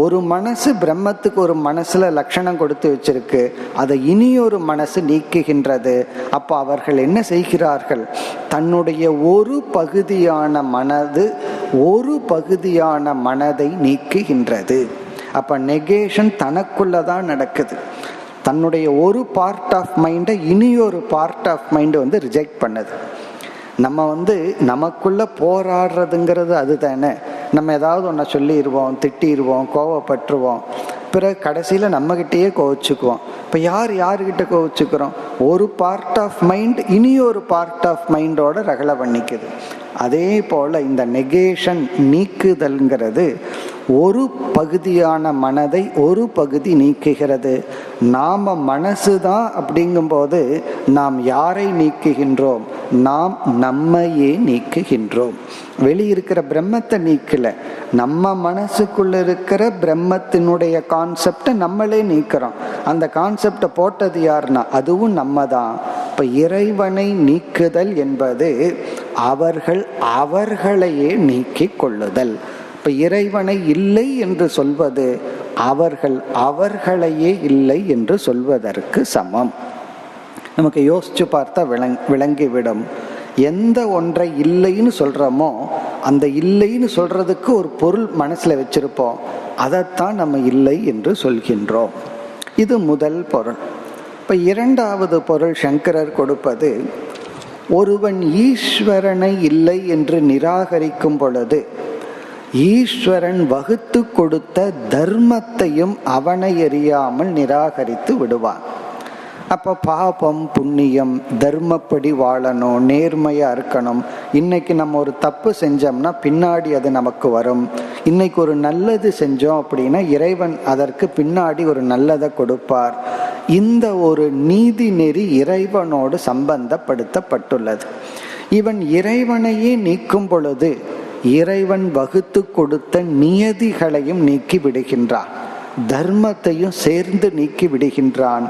ஒரு மனசு பிரம்மத்துக்கு ஒரு மனசுல லட்சணம் கொடுத்து வச்சிருக்கு, அதை இனி ஒரு மனசு நீக்குகின்றது. அப்ப அவர்கள் என்ன செய்கிறார்கள், தன்னுடைய ஒரு பகுதியான மனதை நீக்குகின்றது. அப்ப நெகேஷன் தனக்குள்ளதான் நடக்குது. தன்னுடைய ஒரு பார்ட் ஆஃப் மைண்டை இனி ஒரு பார்ட் ஆஃப் மைண்டு ரிஜெக்ட் பண்ணுது. நம்ம நமக்குள்ள போராடுறதுங்கிறது அதுதானே. நம்ம ஏதாவது ஒன்றை சொல்லிடுவோம், திட்டிடுவோம், கோவப்பட்டுருவோம், பிறகு கடைசியில் நம்மகிட்டயே கோவிச்சுக்குவோம். இப்போ யார்கிட்ட கோவிச்சுக்கிறோம், ஒரு பார்ட் ஆஃப் மைண்ட் இனி ஒரு பார்ட் ஆஃப் மைண்டோட ரகலை பண்ணிக்குது. அதே போல் இந்த நெகேஷன் நீக்குதல்ங்கிறது ஒரு பகுதியான மனதை ஒரு பகுதி நீக்குகிறது. நாம் மனசுதான் அப்படிங்கும்போது நாம் யாரை நீக்குகின்றோம், நாம் நம்மையே நீக்குகின்றோம். வெளியிருக்கிற பிரம்மத்தை நீக்கல, நம்ம மனசுக்குள்ள இருக்கிற பிரம்மத்தினுடைய கான்செப்டை நம்மளே நீக்கிறோம். அந்த கான்செப்டை போட்டது யாருன்னா அதுவும் நம்ம தான். இப்ப இறைவனை நீக்குதல் என்பது அவர்களையே நீக்கிக் கொள்ளுதல். இப்ப இறைவனை இல்லை என்று சொல்வது அவர்களையே இல்லை என்று சொல்வதற்கு சமம். நமக்கு யோசிச்சு பார்த்தா விளங்கிவிடும். எந்த ஒன்றை இல்லைன்னு சொல்றோமோ அந்த இல்லைன்னு சொல்றதுக்கு ஒரு பொருள் மனசுல வச்சிருப்போம், அதைத்தான் நம்ம இல்லை என்று சொல்கின்றோம். இது முதல் பொருள். இப்ப இரண்டாவது பொருள் சங்கரர் கொடுப்பது, ஒருவன் ஈஸ்வரனை இல்லை என்று நிராகரிக்கும் பொழுது ஈஸ்வரன் வகுத்து கொடுத்த தர்மத்தையும் அவனை எறியாமல் நிராகரித்து விடுவான். அப்போ பாபம் புண்ணியம், தர்மப்படி வாழணும், நேர்மையா இருக்கணும். இன்னைக்கு நம்ம ஒரு தப்பு செஞ்சோம்னா பின்னாடி அது நமக்கு வரும். இன்னைக்கு ஒரு நல்லது செஞ்சோம் அப்படின்னா இறைவன் அதற்கு பின்னாடி ஒரு நல்லதை கொடுப்பார். இந்த ஒரு நீதி நெறி இறைவனோடு சம்பந்தப்படுத்தப்பட்டுள்ளது. இவன் இறைவனையே நீக்கும் பொழுது இறைவன் வகுத்து கொடுத்த நியதிகளையும் நீக்கி விடுகின்றான், தர்மத்தையும் சேர்ந்து நீக்கி விடுகின்றான்.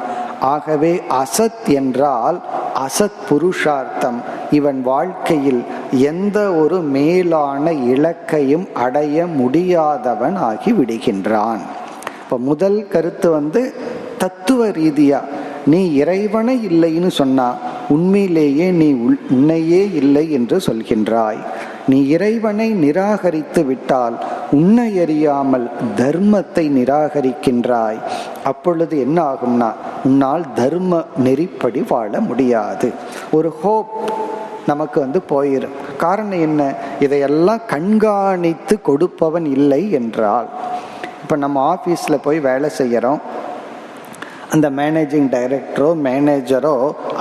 ஆகவே அசத் என்றால் அசத் புருஷார்த்தம். இவன் வாழ்க்கையில் எந்த ஒரு மேலான இலக்கையும் அடைய முடியாதவன் ஆகி விடுகின்றான். இப்போ முதல் கருத்து தத்துவ ரீதியா நீ இறைவனை இல்லைன்னு சொன்னா உண்மையிலேயே நீ உன்னையே இல்லை என்று சொல்கின்றாய். நீ இறைவனை நிராகரித்து விட்டால் உன்னை அறியாமல் தர்மத்தை நிராகரிக்கின்றாய். அப்பொழுது என்ன ஆகும்னா உன்னால் தர்ம நெறிப்படி வாழ முடியாது. ஒரு ஹோப் நமக்கு போயிடும். காரணம் என்ன? இதையெல்லாம் கண்காணித்து கொடுப்பவன் இல்லை என்றால். இப்போ நம்ம ஆஃபீஸில் போய் வேலை செய்கிறோம், அந்த மேனேஜிங் டைரக்டரோ மேனேஜரோ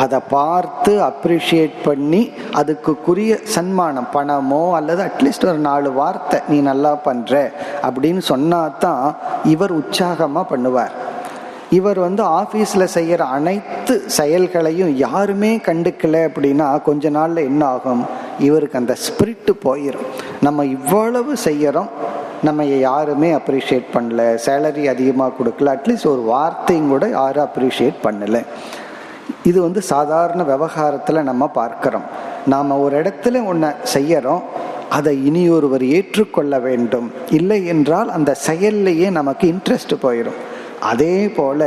அதை பார்த்து அப்ரிஷியேட் பண்ணி அதுக்குரிய சன்மானம், பணமோ அல்லது அட்லீஸ்ட் ஒரு 4 வார்த்தை நீ நல்லா பண்ற அப்படின்னு சொன்னாதான் இவர் உற்சாகமாக பண்ணுவார். இவர் ஆஃபீஸில் செய்கிற அனைத்து செயல்களையும் யாருமே கண்டுக்கல அப்படின்னா கொஞ்ச நாளில் என்ன ஆகும்? இவருக்கு அந்த ஸ்பிரிட்டு போயிடும். நம்ம இவ்வளவு செய்கிறோம், நம்ம யாருமே அப்ரிஷியேட் பண்ணல, சேலரி அதிகமாக கொடுக்கல, அட்லீஸ்ட் ஒரு வார்த்தையும் கூட யாரும் அப்ரிஷியேட் பண்ணலை. இது சாதாரண விவகாரத்தில் நம்ம பார்க்கிறோம். நாம் ஒரு இடத்துல ஒன்று செய்யறோம், அதை இனி ஒருவர் ஏற்றுக்கொள்ள வேண்டும், இல்லை என்றால் அந்த செயல்லையே நமக்கு இன்ட்ரெஸ்ட் போயிடும். அதே போல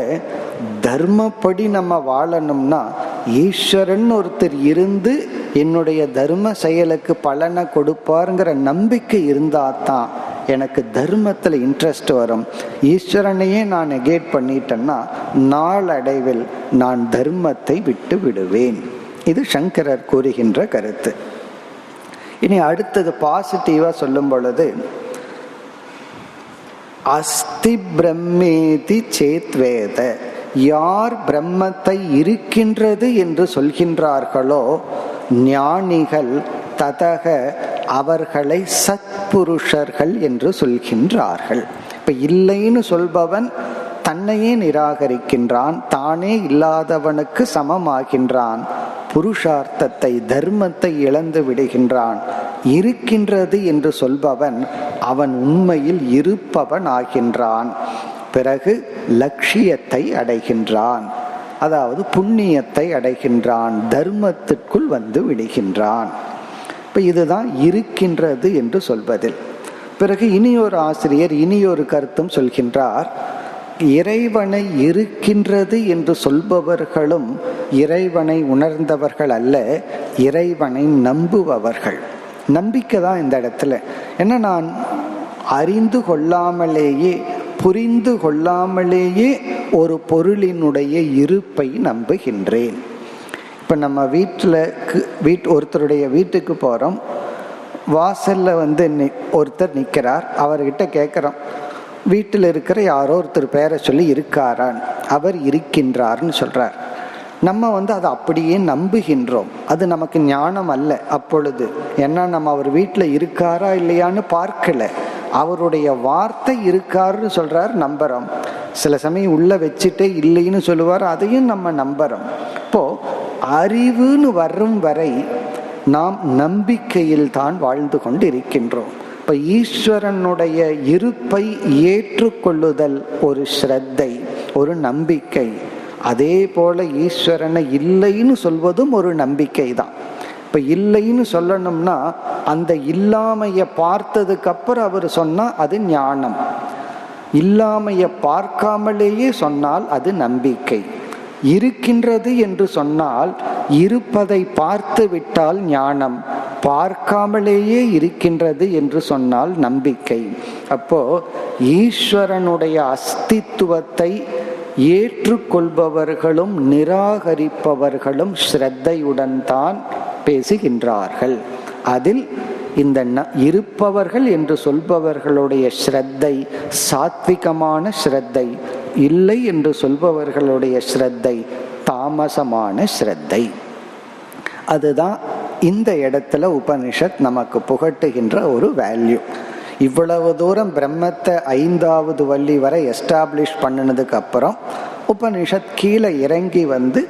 தர்மப்படி நம்ம வாழணும்னா ஈஸ்வரன் ஒருத்தர் இருந்து என்னுடைய தர்ம செயலுக்கு பலனை கொடுப்பாருங்கிற நம்பிக்கை இருந்தாதான் எனக்கு தர்மத்தில் இன்ட்ரெஸ்ட் வரும். ஈஸ்வரனையே நான் நெகேட் பண்ணிட்டேன்னா நாளடைவில் நான் தர்மத்தை விட்டு விடுவேன். இது சங்கரர் கூறுகின்ற கருத்து. இனி அடுத்தது பாசிட்டிவா சொல்லும் பொழுது, அஸ்தி பிரம்மேதி சேத்வேத, யார் பிரம்மத்தை இருக்கின்றது என்று சொல்கின்றார்களோ ஞானிகள் ததக அவர்களை சத்புருஷர்கள் என்று சொல்கின்றார்கள். இப்ப இல்லைன்னு சொல்பவன் தன்னையே நிராகரிக்கின்றான், தானே இல்லாதவனுக்கு சமமாகின்றான், புருஷார்த்தத்தை தர்மத்தை இழந்து விடுகின்றான். இருக்கின்றது என்று சொல்பவன் அவன் உண்மையில் இருப்பவன் ஆகின்றான். பிறகு லட்சியத்தை அடைகின்றான், அதாவது புண்ணியத்தை அடைகின்றான், தர்மத்திற்குள் விடுகின்றான். இப்ப இதுதான் இருக்கின்றது என்று சொல்வதில். பிறகு இனியொரு ஆசிரியர் இனியொரு கருத்தும் சொல்கின்றார். இறைவனை இருக்கின்றது என்று சொல்பவர்களும் இறைவனை உணர்ந்தவர்கள் அல்ல, இறைவனை நம்புபவர்கள். நம்பிக்கை தான் இந்த இடத்துல. ஏன்னா நான் அறிந்து கொள்ளாமலேயே புரிந்து கொள்ளாமலேயே ஒரு பொருளினுடைய இருப்பை நம்புகின்றேன். இப்போ நம்ம ஒருத்தருடைய வீட்டுக்கு போகிறோம், வாசலில் ஒருத்தர் நிற்கிறார், அவர்கிட்ட கேட்குறோம், வீட்டில் இருக்கிற யாரோ ஒருத்தர் பேரை சொல்லி இருக்காரான், அவர் இருக்கின்றார்னு சொல்கிறார். நம்ம அதை அப்படியே நம்புகின்றோம். அது நமக்கு ஞானம் அல்ல அப்பொழுது. ஏன்னா நம்ம அவர் வீட்டில் இருக்காரா இல்லையான்னு பார்க்கல, அவருடைய வார்த்தை இருக்காருன்னு சொல்றார், நம்புறோம். சில சமயம் உள்ள வச்சுட்டே இல்லைன்னு சொல்லுவார், அதையும் நம்ம நம்புறோம். இப்போ அறிவுன்னு வரும் வரை நாம் நம்பிக்கையில் தான் வாழ்ந்து கொண்டு இருக்கின்றோம். இப்ப ஈஸ்வரனுடைய இருப்பை ஏற்றுக்கொள்ளுதல் ஒரு ஸ்ரத்தை, ஒரு நம்பிக்கை. அதே போல ஈஸ்வரனை இல்லைன்னு சொல்வதும் ஒரு நம்பிக்கை தான். இப்ப இல்லைன்னு சொல்லணும்னா அந்த இல்லாமைய பார்த்ததுக்கு அப்புறம் அவர் சொன்னா அது ஞானம், இல்லாமைய பார்க்காமலேயே சொன்னால் அது நம்பிக்கை. இருக்கின்றது என்று சொன்னால் இருப்பதை பார்த்து விட்டால் ஞானம், பார்க்காமலேயே இருக்கின்றது என்று சொன்னால் நம்பிக்கை. அப்போ ஈஸ்வரனுடைய அஸ்தித்துவத்தை ஏற்றுக்கொள்பவர்களும் நிராகரிப்பவர்களும் ஸ்ரத்தையுடன் தான் பேசுகின்றார்கள். அதில் இந்த இருப்பவர்கள் என்று சொல்பவர்களுடைய ஸ்ரத்தை சாத்விகமான ஸ்ரத்தை, இல்லை என்று சொல்பவர்களுடைய ஸ்ரத்தை தாமசமான ஸ்ரத்தை. அதுதான் இந்த இடத்துல உபனிஷத் நமக்கு புகட்டுகின்ற ஒரு வேல்யூ. இவ்வளவு தூரம் பிரம்மத்தை 5வது வள்ளி வரை எஸ்டாப்ளிஷ் பண்ணினதுக்கு அப்புறம் உபனிஷத் கீழே இறங்கி வந்து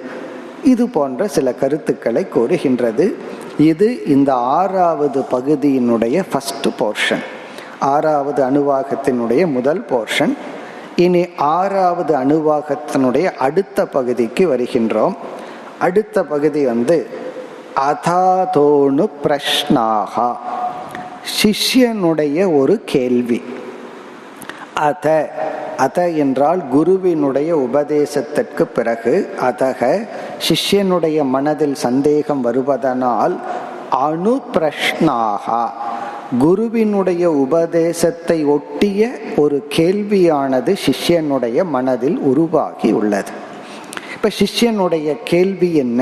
இது போன்ற சில கருத்துக்களை கூறுகின்றது. இது இந்த 6வது பகுதியினுடைய ஃபர்ஸ்ட் போர்ஷன், 6வது அணுவாகத்தினுடைய முதல் போர்ஷன். இனி 6வது அணுவாகத்தினுடைய அடுத்த பகுதிக்கு வருகின்றோம். அடுத்த பகுதி வந்து அதாதோனு பிரஷ்னாகா, சிஷ்யனுடைய ஒரு கேள்வி. அத என்றால் குருவினுடைய உபதேசத்திற்கு பிறகு, அதக சிஷ்யனுடைய மனதில் சந்தேகம் வருவதனால், அணு பிரஷ்னாகா குருவினுடைய உபதேசத்தை ஒட்டிய ஒரு கேள்வியானது சிஷ்யனுடைய மனதில் உருவாகி உள்ளது. இப்ப சிஷ்யனுடைய கேள்வி என்ன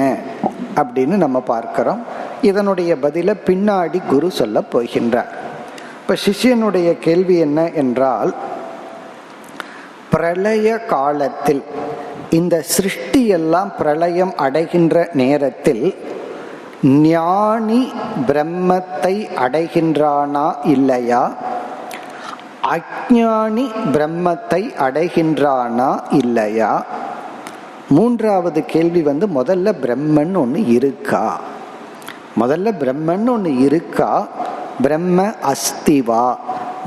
அப்படின்னு நம்ம பார்க்கிறோம். இதனுடைய பதில பின்னாடி குரு சொல்ல போகின்றார். இப்ப சிஷ்யனுடைய கேள்வி என்ன என்றால், பிரளய காலத்தில் இந்த சிருஷ்டி எல்லாம் பிரளயம் அடைகின்ற நேரத்தில் ஞானி பிரம்மத்தை அடைகின்றானா இல்லையா, அஞ்ஞானி பிரம்மத்தை அடைகின்றானா இல்லையா. 3வது கேள்வி வந்து முதல்ல பிரம்மன் ஒன்று இருக்கா, முதல்ல பிரம்மன் ஒன்று இருக்கா, பிரம்ம அஸ்திவா,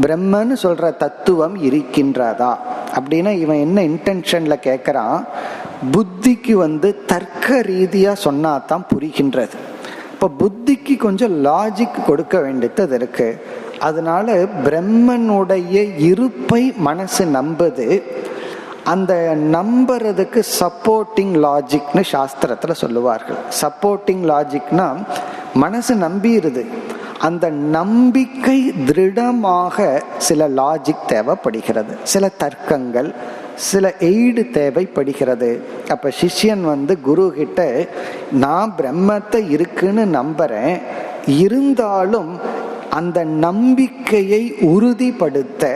பிரம்மன்னு சொல்ற தத்துவம் இருக்கின்றதா அப்படின்னா இவன் என்ன இன்டென்ஷன்ல கேட்கறான். புத்திக்கு வந்து தர்க்க ரீதியா சொன்னாதான் புரிகின்றது. இப்ப புத்திக்கு கொஞ்சம் லாஜிக் கொடுக்க வேண்டியது இருக்கு. அதனால பிரம்மனுடைய இருப்பை மனசு நம்புது. அந்த நம்புறதுக்கு சப்போர்ட்டிங் லாஜிக்னு சாஸ்திரத்துல சொல்லுவார்கள். சப்போர்ட்டிங் லாஜிக்னா மனசு நம்பிடுது, அந்த நம்பிக்கை திருடமாக சில லாஜிக் தேவைப்படுகிறது, சில தர்க்கங்கள், சில எய்டு தேவைப்படுகிறது. அப்ப சிஷ்யன் வந்து குரு கிட்ட நான் பிரம்மத்தை இருக்குன்னு நம்புறேன், இருந்தாலும் அந்த நம்பிக்கையை உறுதிப்படுத்த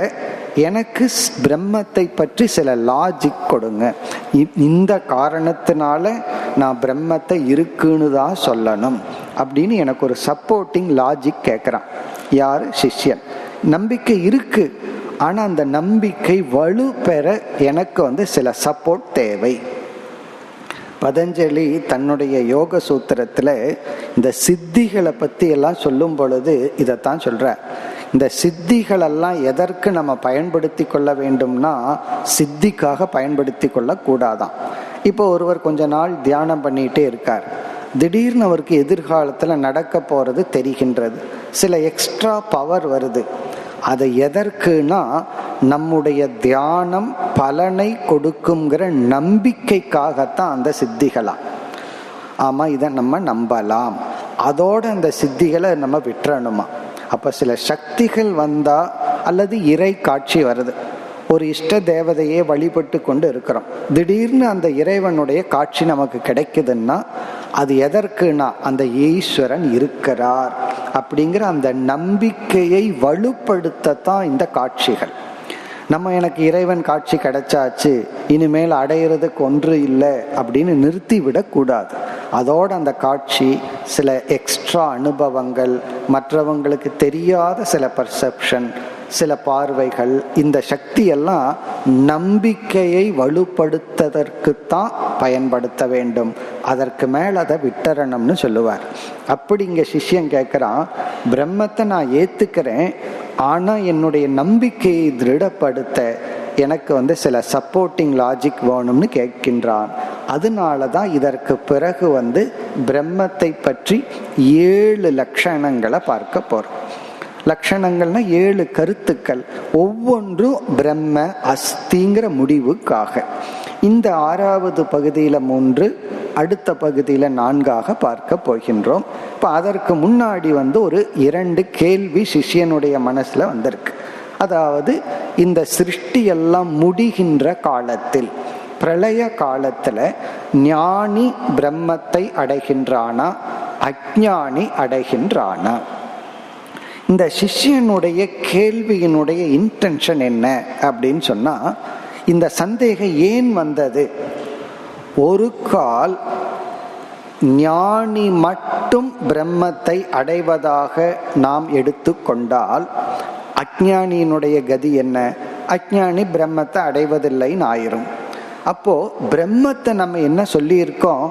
எனக்கு பிரம்மத்தை பற்றி சில லாஜிக் கொடுங்க, இந்த காரணத்தினால நான் பிரம்மத்தை இருக்குன்னு தான் சொல்லணும் அப்படின்னு எனக்கு ஒரு சப்போர்ட்டிங் லாஜிக் கேட்குறான். யாரு? சிஷ்யன். நம்பிக்கை இருக்கு, ஆனா அந்த நம்பிக்கை வலு பெற எனக்கு வந்து சில சப்போர்ட் தேவை. பதஞ்சலி தன்னுடைய யோக சூத்திரத்துல இந்த சித்திகளை பத்தி எல்லாம் சொல்லும் பொழுது இதைத்தான் சொல்ற. இந்த சித்திகள் எல்லாம் எதற்கு நம்ம பயன்படுத்தி கொள்ள வேண்டும்னா சித்திக்காக பயன்படுத்தி கொள்ள கூடாதான். இப்போ ஒருவர் கொஞ்ச நாள் தியானம் பண்ணிட்டே இருக்கார், திடீர்னு அவருக்கு எதிர்காலத்துல நடக்க போறது தெரிகின்றது, சில எக்ஸ்ட்ரா பவர் வருது. அது எதற்குனா நம்முடைய தியானம் பலனை கொடுக்குங்கிற நம்பிக்கைக்காகத்தான் அந்த சித்திகளா. ஆமா, இதை நம்ம நம்பலாம், அதோட அந்த சித்திகளை நம்ம விட்டுறணுமா. அப்ப சில சக்திகள் வந்தா அல்லது இறை காட்சி வருது, ஒரு இஷ்ட தேவதையே வழிபட்டு கொண்டு இருக்கிறோம், திடீர்னு அந்த இறைவனுடைய காட்சி நமக்கு கிடைக்குதுன்னா அது எதற்குனா அந்த ஈஸ்வரன் இருக்கிறார் அப்படிங்கிற அந்த நம்பிக்கையை வலுப்படுத்தத்தான் இந்த காட்சிகள். நம்ம எனக்கு இறைவன் காட்சி கிடைச்சாச்சு, இனிமேல் அடையிறதுக்கு ஒன்று இல்லை அப்படின்னு நிறுத்தி விடக்கூடாது. அதோட அந்த காட்சி சில எக்ஸ்ட்ரா அனுபவங்கள், மற்றவங்களுக்கு தெரியாத சில பர்செப்ஷன், சில பார்வைகள், இந்த சக்தி எல்லாம் நம்பிக்கையை வலுப்படுத்துவதற்குத்தான் பயன்படுத்த வேண்டும், அதற்கு மேல அதை விட்டறணும்னு சொல்லுவார். அப்படி இங்க சிஷ்யன் கேட்கிறான், பிரம்மத்தை நான் ஏத்துக்கிறேன், ஆனா என்னுடைய நம்பிக்கையை திருடப்படுத்த எனக்கு வந்து சில சப்போர்ட்டிங் லாஜிக் வேணும்னு கேட்கின்றான். அதனாலதான் இதற்கு பிறகு வந்து பிரம்மத்தை பற்றி 7 லட்சணங்களை பார்க்க போறோம். லட்சணங்கள்னா 7 கருத்துக்கள், ஒவ்வொன்றும் பிரம்ம அஸ்திங்கிற முடிவுக்காக. இந்த 6வது பகுதியில 3, அடுத்த பகுதியில 4 பார்க்க போகின்றோம். இப்ப அதற்கு முன்னாடி வந்து ஒரு 2 கேள்வி சிஷ்யனுடைய மனசுல வந்திருக்கு. அதாவது இந்த சிருஷ்டி எல்லாம் முடிகின்ற காலத்தில், பிரளய காலத்துல ஞானி பிரம்மத்தை அடைகின்றானா, அஞ்ஞானி அடைகின்றானா. இந்த சிஷ்யனுடைய கேள்வியினுடைய இன்டென்ஷன் என்ன அப்படின்னு சொன்னா, இந்த சந்தேகம் ஏன் வந்தது? ஒரு கால் ஞானி மட்டும் பிரம்மத்தை அடைவதாக நாம் எடுத்துக்கொண்டால் அஞ்ஞானியினுடைய கதி என்ன? அஞ்ஞானி பிரம்மத்தை அடைவதில்லைன்னு ஆயிரும். அப்போ பிரம்மத்தை நம்ம என்ன சொல்லி இருக்கோம்?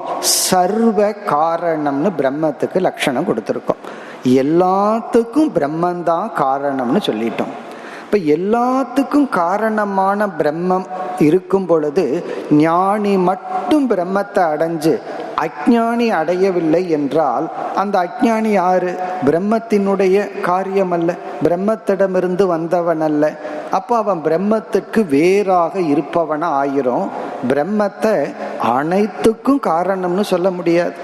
சர்வ காரணம்னு பிரம்மத்துக்கு லட்சணம் கொடுத்துருக்கோம். எல்லாத்துக்கும் பிரம்மந்தான் காரணம்னு சொல்லிட்டோம். இப்ப எல்லாத்துக்கும் காரணமான பிரம்மம் இருக்கும் பொழுது ஞானி மட்டும் பிரம்மத்தை அடைஞ்சு அஞ்ஞானி அடையவில்லை என்றால் அந்த அஞ்ஞானி யாரு? பிரம்மத்தினுடைய காரியம் அல்ல, பிரம்மத்திடமிருந்து வந்தவன் அல்ல. அப்ப அவன் பிரம்மத்துக்கு வேறாக இருப்பவன ஆயிரும். பிரம்மத்தை அனைத்துக்கும் காரணம்னு சொல்ல முடியாது.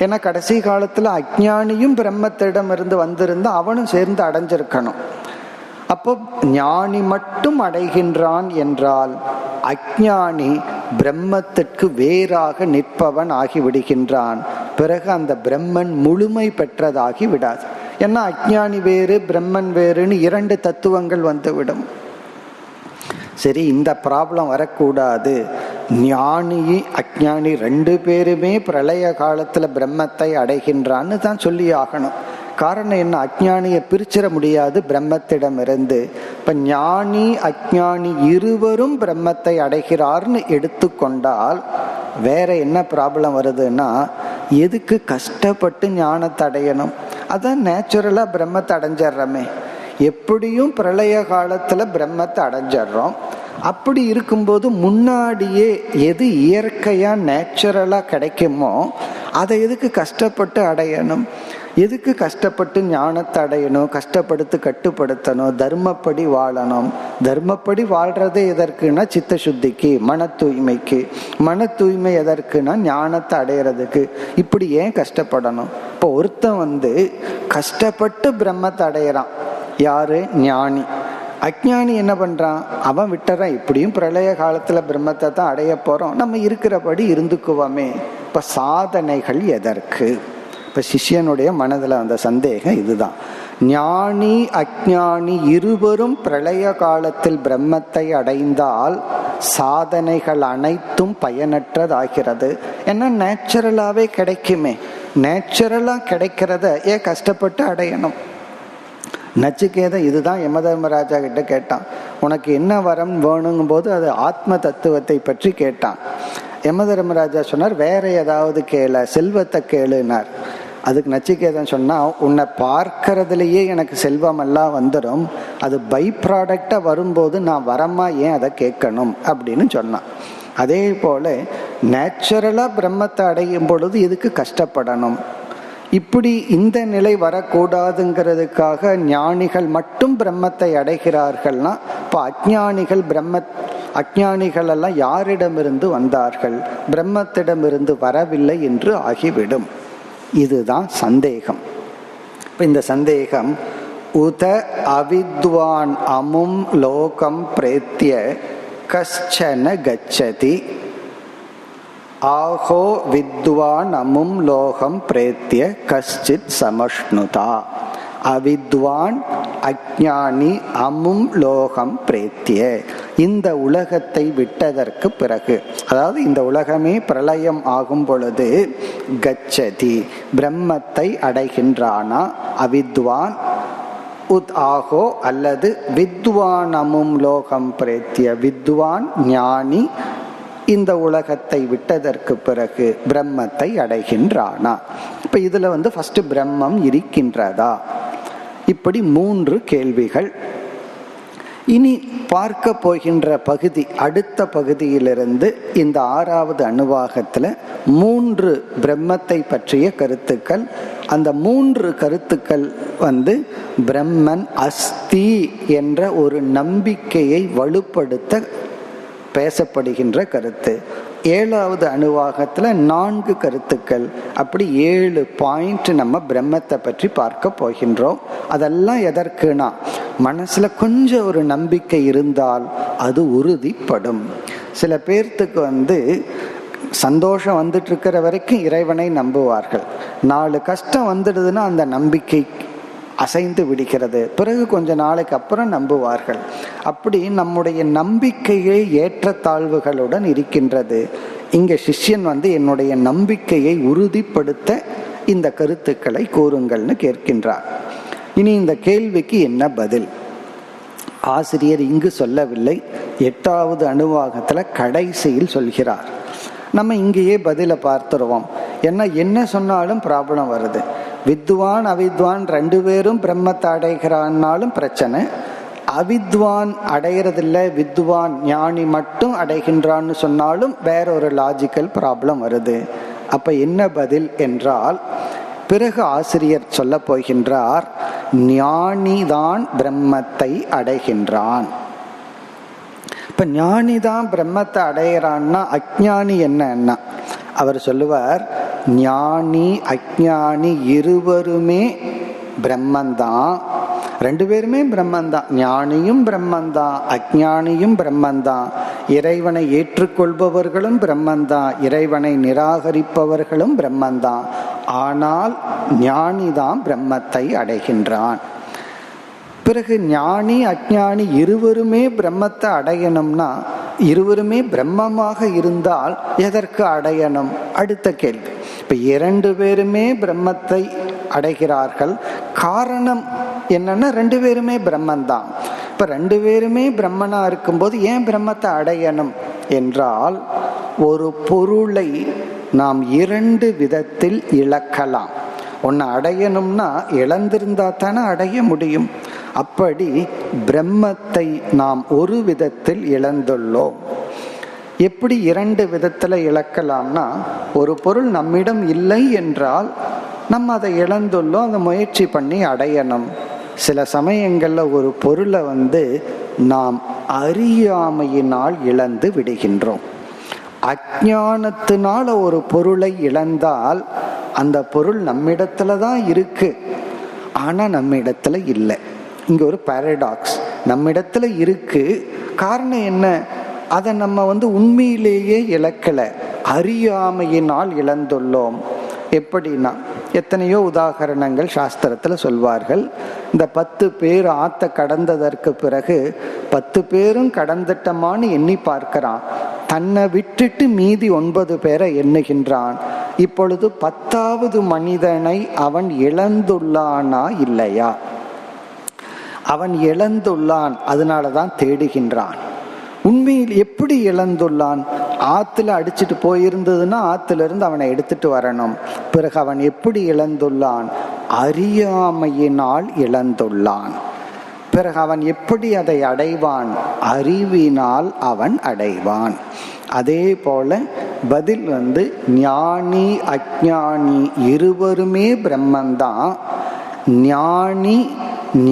ஏன்னா கடைசி காலத்துல அஞ்ஞானியும் பிரம்மத்திடமிருந்து வந்திருந்தா அவனும் சேர்ந்து அடைஞ்சிருக்கணும். அப்போ ஞானி மட்டும் அடைகின்றான் என்றால் அஞ்ஞானி பிரம்மத்திற்கு வேறாக நிற்பவன் ஆகிவிடுகின்றான். பிறகு அந்த பிரம்மன் முழுமை பெற்றதாகி விடாது. ஏன்னா அஞ்ஞானி வேறு பிரம்மன் வேறுன்னு இரண்டு தத்துவங்கள் வந்துவிடும். சரி, இந்த ப்ராப்ளம் வரக்கூடாது. ஞானி அஞ்ஞானி ரெண்டு பேருமே பிரளய காலத்துல பிரம்மத்தை அடைகின்றான்னு தான் சொல்லி ஆகணும். காரணம் என்ன? அஞ்ஞானியை பிரிச்சிட முடியாது பிரம்மத்திடம் இருந்து. இப்ப ஞானி அஞ்ஞானி இருவரும் பிரம்மத்தை அடைகிறார்னு எடுத்துக்கொண்டால் வேற என்ன ப்ராப்ளம் வருதுன்னா, எதுக்கு கஷ்டப்பட்டு ஞானத்தை அடையணும்? அதான் நேச்சுரலா பிரம்மத்தை அடைஞ்சிட்றமே. எப்படியும் பிரளய காலத்துல பிரம்மத்தை அடைஞ்சிட்றோம். அப்படி இருக்கும்போது முன்னாடியே எது இயற்கையா நேச்சுரலா கிடைக்குமோ அதை எதுக்கு கஷ்டப்பட்டு அடையணும்? எதுக்கு கஷ்டப்பட்டு ஞானத்தை அடையணும்? கஷ்டப்படுத்து கட்டுப்படுத்தணும், தர்மப்படி வாழணும். தர்மப்படி வாழ்றதே எதற்குன்னா சித்த சுத்திக்கு, மன தூய்மைக்கு. மன தூய்மை எதற்குன்னா ஞானத்தை அடையிறதுக்கு. இப்படி ஏன் கஷ்டப்படணும்? இப்போ ஒருத்தன் கஷ்டப்பட்டு பிரம்மத்தை அடையிறான். யாரு? ஞானி. அஞ்ஞானி என்ன பண்றான்? அவன் விட்டுறான். இப்படியும் பிரளய காலத்துல பிரம்மத்தை தான் அடைய போறோம், நம்ம இருக்கிறபடி இருந்துக்குவோமே. இப்ப சாதனைகள் எதற்கு? இப்ப சிஷ்யனுடைய மனதுல அந்த சந்தேகம் இதுதான். ஞானி அஞ்ஞானி இருவரும் பிரளய காலத்தில் பிரம்மத்தை அடைந்தால் சாதனைகள் அனைத்தும் பயனற்றதாகிறது. ஏன்னா நேச்சுரலாவே கிடைக்குமே. நேச்சுரலா கிடைக்கிறத ஏன் கஷ்டப்பட்டு அடையணும்? நச்சிகேத இதுதான் யமதர்மராஜா கிட்ட கேட்டான். உனக்கு என்ன வரம் வேணுங்கும் போது அது ஆத்ம தத்துவத்தை பற்றி கேட்டான். யமதர்மராஜா சொன்னார், வேற ஏதாவது கேள, செல்வத்தை கேளுனார். அதுக்கு நச்சிகேதன் சொன்னா, உன்னை பார்க்கறதுலயே எனக்கு செல்வம் எல்லாம் வந்துடும், அது பை ப்ராடக்டா வரும்போது நான் வரமா ஏன் அதை கேட்கணும் அப்படின்னு சொன்னான். அதே போல நேச்சுரலா பிரம்மத்தை அடையும் பொழுது இதுக்கு கஷ்டப்படணும்? இப்படி இந்த நிலை வரக்கூடாதுங்கிறதுக்காக ஞானிகள் மட்டும் பிரம்மத்தை அடைகிறார்கள்னா, இப்போ அஞ்ஞானிகள் எல்லாம் யாரிடமிருந்து வந்தார்கள்? பிரம்மத்திடமிருந்து வரவில்லை என்று ஆகிவிடும். இதுதான் சந்தேகம். இந்த சந்தேகம் உத அவித்வான் அமும் லோகம் பிரேத்ய கஷ்சன கச்சதி. ஆஹோ வித்வான் அமும் லோகம் பிரேத்ய கஷ்சித் சமஷ்ணுதா. அவித்வான் அஞ்ஞானி அமும் லோகம் பிரேத்ய, இந்த உலகத்தை விட்டதற்கு பிறகு, அதாவது இந்த உலகமே பிரளயம் ஆகும் பொழுது கச்சதி பிரம்மத்தை அடைகின்றானா? அவித்வான் ஆகோ அல்லது வித்வான் அமும் லோகம் பிரேத்ய, வித்வான் ஞானி இந்த உலகத்தை விட்டதற்கு பிறகு பிரம்மத்தை அடைகின்றானா? இப்ப இதுல ஃபர்ஸ்ட் பிரம்மம் இருக்கின்றதா? இப்படி 3 கேள்விகள். இனி பார்க்க போகின்ற பகுதி, அடுத்த பகுதியிலிருந்து இந்த 6வது அணுவாகத்துல 3 பிரம்மத்தை பற்றிய கருத்துக்கள். அந்த 3 கருத்துக்கள் பிரம்மன் அஸ்தி என்ற ஒரு நம்பிக்கையை வலுப்படுத்த பேசப்படுகின்ற கருத்து. 7வது அணுவாகத்துல 4 கருத்துக்கள். அப்படி 7 பாயிண்ட் நம்ம பிரம்மத்தை பற்றி பார்க்க போகின்றோம். அதெல்லாம் எதற்குனா, மனசுல கொஞ்சம் ஒரு நம்பிக்கை இருந்தால் அது உறுதிப்படும். சில பேர்த்துக்கு சந்தோஷம் வந்துட்டு இருக்கிற வரைக்கும் இறைவனை நம்புவார்கள். 4 கஷ்டம் வந்துடுதுன்னா அந்த நம்பிக்கை அசைந்து விடுகிறது. பிறகு கொஞ்ச நாளைக்கு அப்புறம் நம்புவார்கள். அப்படி நம்முடைய நம்பிக்கையே ஏற்றத்தாழ்வுகளுடன் இருக்கின்றது. இங்க சிஷ்யன் என்னுடைய நம்பிக்கையை உறுதிப்படுத்த இந்த கருத்துக்களை கூறுங்கள்னு கேட்கின்றார். இனி இந்த கேள்விக்கு என்ன பதில்? ஆசிரியர் இங்கு சொல்லவில்லை, 8வது அணுவாகத்துல கடைசியில் சொல்கிறார். நம்ம இங்கேயே பதில பார்த்துருவோம். ஏன்னா என்ன சொன்னாலும் ப்ராப்ளம் வருது. வித்வான் அவித்வான் 2 பேரும் பிரம்மத்தை அடைகிறான்னாலும் பிரச்சனை, அவித்வான் அடைகிறதில்ல வித்வான் ஞானி மட்டும் அடைகின்றான்னு சொன்னாலும் வேற ஒரு லாஜிக்கல் ப்ராப்ளம் வருது. அப்ப என்ன பதில் என்றால், பிறகு ஆசிரியர் சொல்ல போகின்றார், ஞானிதான் பிரம்மத்தை அடைகின்றான். இப்ப ஞானிதான் பிரம்மத்தை அடைகிறான்னா அஞ்ஞானி என்னன்னா, அவர் சொல்லுவார், ஞானி அஞ்ஞானி இருவருமே பிரம்மந்தான். 2 பேருமே பிரம்மந்தான். ஞானியும் பிரம்மந்தான், அஞ்ஞானியும் பிரம்மந்தான். இறைவனை ஏற்றுக்கொள்பவர்களும் பிரம்மந்தான், இறைவனை நிராகரிப்பவர்களும் பிரம்மந்தான். ஆனால் ஞானிதான் பிரம்மத்தை அடைகின்றான். பிறகு ஞானி அஞ்ஞானி இருவருமே பிரம்மத்தை அடையணும்னா, இருவருமே பிரம்மமாக இருந்தால் எதற்கு அடையணும்? அடுத்த கேள்வி. இப்ப 2 பேருமே பிரம்மத்தை அடைகிறார்கள். காரணம் என்னன்னா 2 பேருமே பிரம்மந்தான். இப்ப 2 பேருமே பிரம்மனா இருக்கும்போது ஏன் பிரம்மத்தை அடையணும் என்றால், ஒரு பொருளை நாம் 2 விதத்தில் இழக்கலாம். ஒன்னு அடையணும்னா இழந்திருந்தா தானே அடைய முடியும். அப்படி பிரம்மத்தை நாம் ஒரு விதத்தில் இழந்துள்ளோம். எப்படி 2 விதத்துல இழக்கலாம்னா, ஒரு பொருள் நம்மிடம் இல்லை என்றால் நம்ம அதை இழந்துள்ளோம், அதை முயற்சி பண்ணி அடையணும். சில சமயங்கள்ல ஒரு பொருளை நாம் அறியாமையினால் இழந்து விடுகின்றோம். அஞ்ஞானத்தினால ஒரு பொருளை இழந்தால் அந்த பொருள் நம்மிடத்துல தான் இருக்கு, ஆனா நம்ம இடத்துல இல்லை. இங்க ஒரு பாரடாக்ஸ். நம்ம இடத்துல இருக்கு, காரணம் என்ன? அதை நம்ம உண்மையிலேயே இழக்கல, அறியாமையினால் இழந்துள்ளோம். எப்படின்னா, எத்தனையோ உதாகரணங்கள் சாஸ்திரத்துல சொல்வார்கள். இந்த 10 பேர் ஆத்த கடந்ததற்கு பிறகு 10 பேரும் கடந்துட்டமான்னு எண்ணி பார்க்கிறான். தன்னை விட்டுட்டு மீதி 9 பேரை எண்ணுகின்றான். இப்பொழுது 10வது மனிதனை அவன் இழந்துள்ளானா இல்லையா? அவன் இழந்துள்ளான், அதனாலதான் தேடுகின்றான். உண்மையில் எப்படி இழந்துள்ளான்? ஆத்துல அடிச்சுட்டு போயிருந்ததுன்னா ஆத்துல இருந்து அவனை எடுத்துட்டு வரணும். பிறகு அவன் எப்படி இழந்துள்ளான்? அறியாமையினால் இழந்துள்ளான். பிறகு அவன் எப்படி அதை அடைவான்? அறிவினால் அவன் அடைவான். அதே போல பதில் ஞானி அஞ்ஞானி இருவருமே பிரம்மந்தான். ஞானி